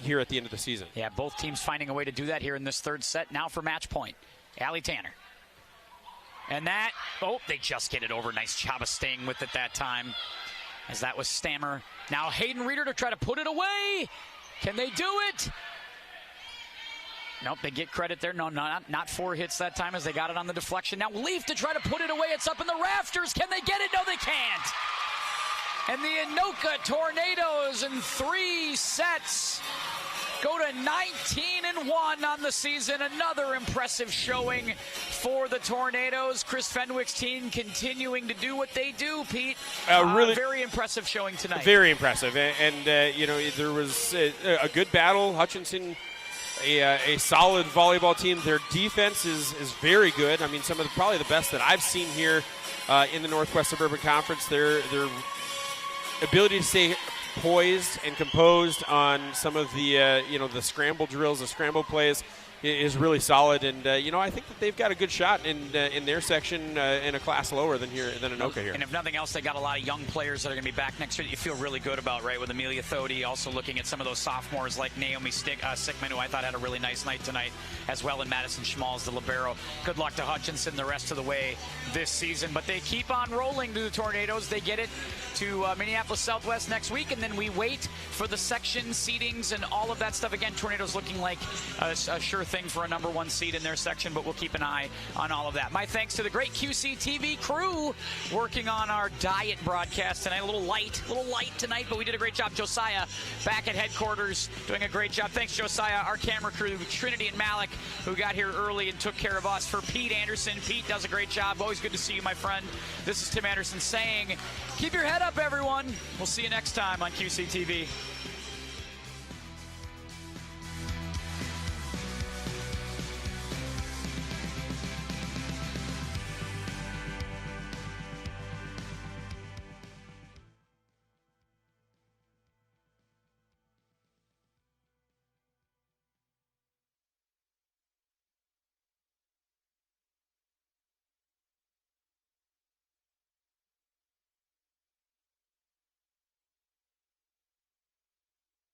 here at the end of the season. Yeah, both teams finding a way to do that here in this third set. Now for match point, Allie Tanner. And that, oh, they just get it over. Nice job of staying with it that time, as that was Stammer. Now Hayden Reeder to try to put it away. Can they do it? Nope, they get credit there. No, not 4 hits that time as they got it on the deflection. Now Leaf to try to put it away. It's up in the rafters. Can they get it? No, they can't. And the Anoka Tornadoes in 3 sets go to 19-1 on the season. Another impressive showing for the Tornadoes. Chris Fenwick's team continuing to do what they do, Pete. Really very impressive showing tonight. Very impressive. And you know, there was a good battle. Hutchinson, a solid volleyball team. Their defense is very good. I mean, some of probably the best that I've seen here in the Northwest Suburban Conference. Their ability to stay poised and composed on some of the you know, the scramble drills, the scramble plays is really solid, and you know, I think that they've got a good shot in their section in a class lower than Anoka here. And if nothing else, they got a lot of young players that are going to be back next year that you feel really good about, right? With Amelia Thody, also looking at some of those sophomores like Naomi Sickman, who I thought had a really nice night tonight, as well, and Madison Schmalz, the libero. Good luck to Hutchinson the rest of the way this season, but they keep on rolling to the Tornadoes. They get it to Minneapolis Southwest next week, and then we wait for the section seedings and all of that stuff. Again, Tornadoes looking like a sure thing for a number 1 seed in their section, but we'll keep an eye on all of that. My thanks to the great QCTV crew working on our diet broadcast tonight. A little light tonight, but we did a great job. Josiah back at headquarters doing a great job. Thanks, Josiah. Our camera crew, Trinity and Malik, who got here early and took care of us. For Pete Anderson, Pete does a great job. Always good to see you, my friend. This is Tim Anderson saying, keep your head up, everyone. We'll see you next time on QCTV.